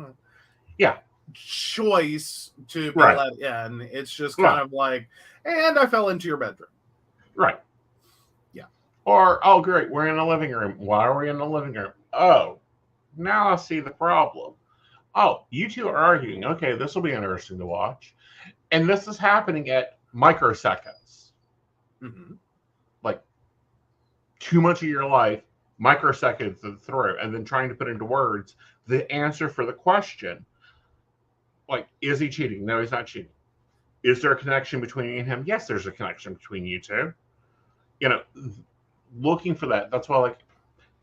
Yeah. Choice to be Right. let in. It's just kind of like, and I fell into your bedroom. Right. Yeah. Or, oh, great, we're in the living room. Why are we in the living room? Oh, now I see the problem. Oh, you two are arguing. Okay, this will be interesting to watch. And this is happening at microseconds. Like, too much of your life, microseconds through, and then trying to put into words the answer for the question. Like, is he cheating? No, he's not cheating. Is there a connection between you and him? Yes, there's a connection between you two. You know, looking for that. That's why, like,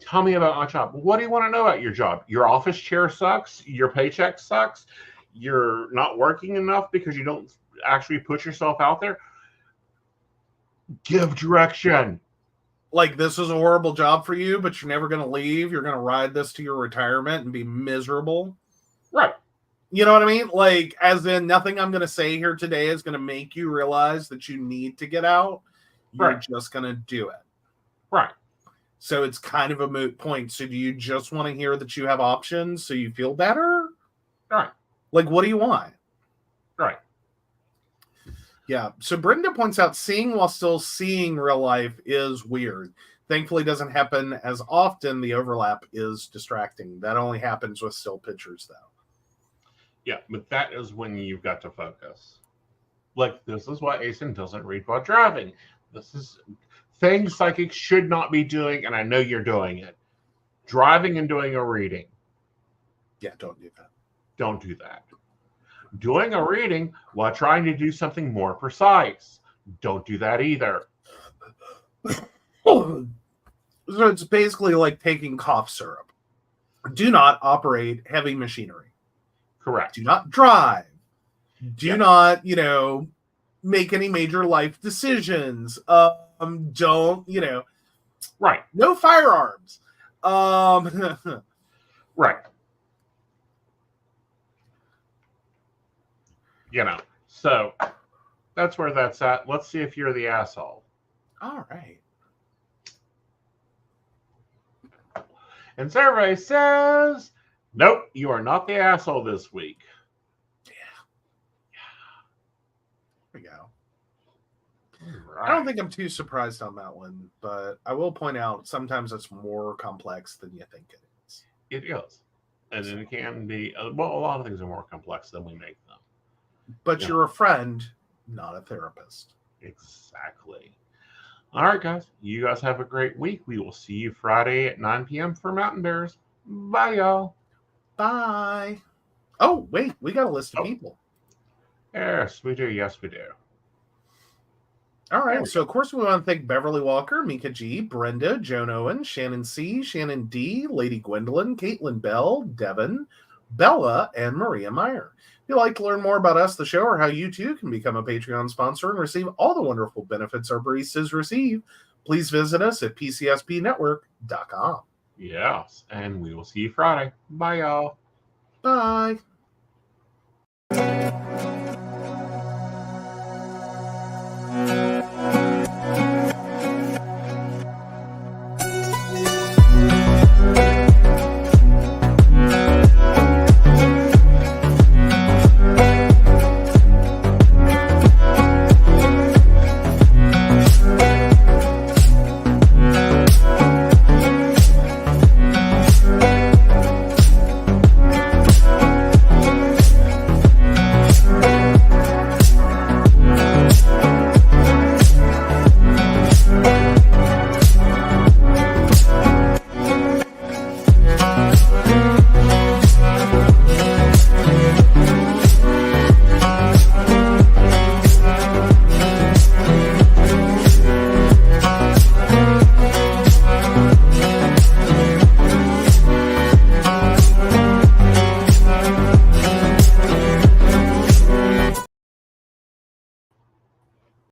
tell me about my job. What do you want to know about your job? Your office chair sucks? Your paycheck sucks? You're not working enough because you don't actually put yourself out there? Give direction. Like, this is a horrible job for you, but you're never going to leave. You're going to ride this to your retirement and be miserable. Right. You know what I mean? Like, as in, nothing I'm going to say here today is going to make you realize that you need to get out. You're just going to do it. Right. So it's kind of a moot point. So do you just want to hear that you have options so you feel better? Right. Like, what do you want? Right. Yeah. So Brenda points out seeing while still seeing real life is weird. Thankfully, doesn't happen as often. The overlap is distracting. That only happens with still pictures, though. Yeah, but that is when you've got to focus. Like, this is why Aeson doesn't read while driving. This is things psychics should not be doing, and I know you're doing it. Driving and doing a reading. Yeah, don't do that. Don't do that. Doing a reading while trying to do something more precise. Don't do that either. So it's basically like taking cough syrup. Do not operate heavy machinery. Correct. Do not drive. Do not, make any major life decisions. Don't, Right. No firearms. Right. So that's where that's at. Let's see if you're the asshole. All right. And survey says, nope, you are not the asshole this week. There we go. Right. I don't think I'm too surprised on that one, but I will point out sometimes it's more complex than you think it is. It is. And it can be, well, a lot of things are more complex than we make them. But you're a friend, not a therapist. Exactly. All right, guys. You guys have a great week. We will see you Friday at 9 p.m. for Mountain Bears. Bye, y'all. Bye. Oh, wait, we got a list of people. Yes, we do. Yes, we do. All right, so of course we want to thank Beverly Walker, Mika G, Brenda, Joan Owen, Shannon C, Shannon D, Lady Gwendolyn, Caitlin Bell, Devin, Bella, and Maria Meyer. If you'd like to learn more about us, the show, or how you too can become a Patreon sponsor and receive all the wonderful benefits our baristas receive, please visit us at pcspnetwork.com. Yes, and we will see you Friday. Bye, y'all. Bye.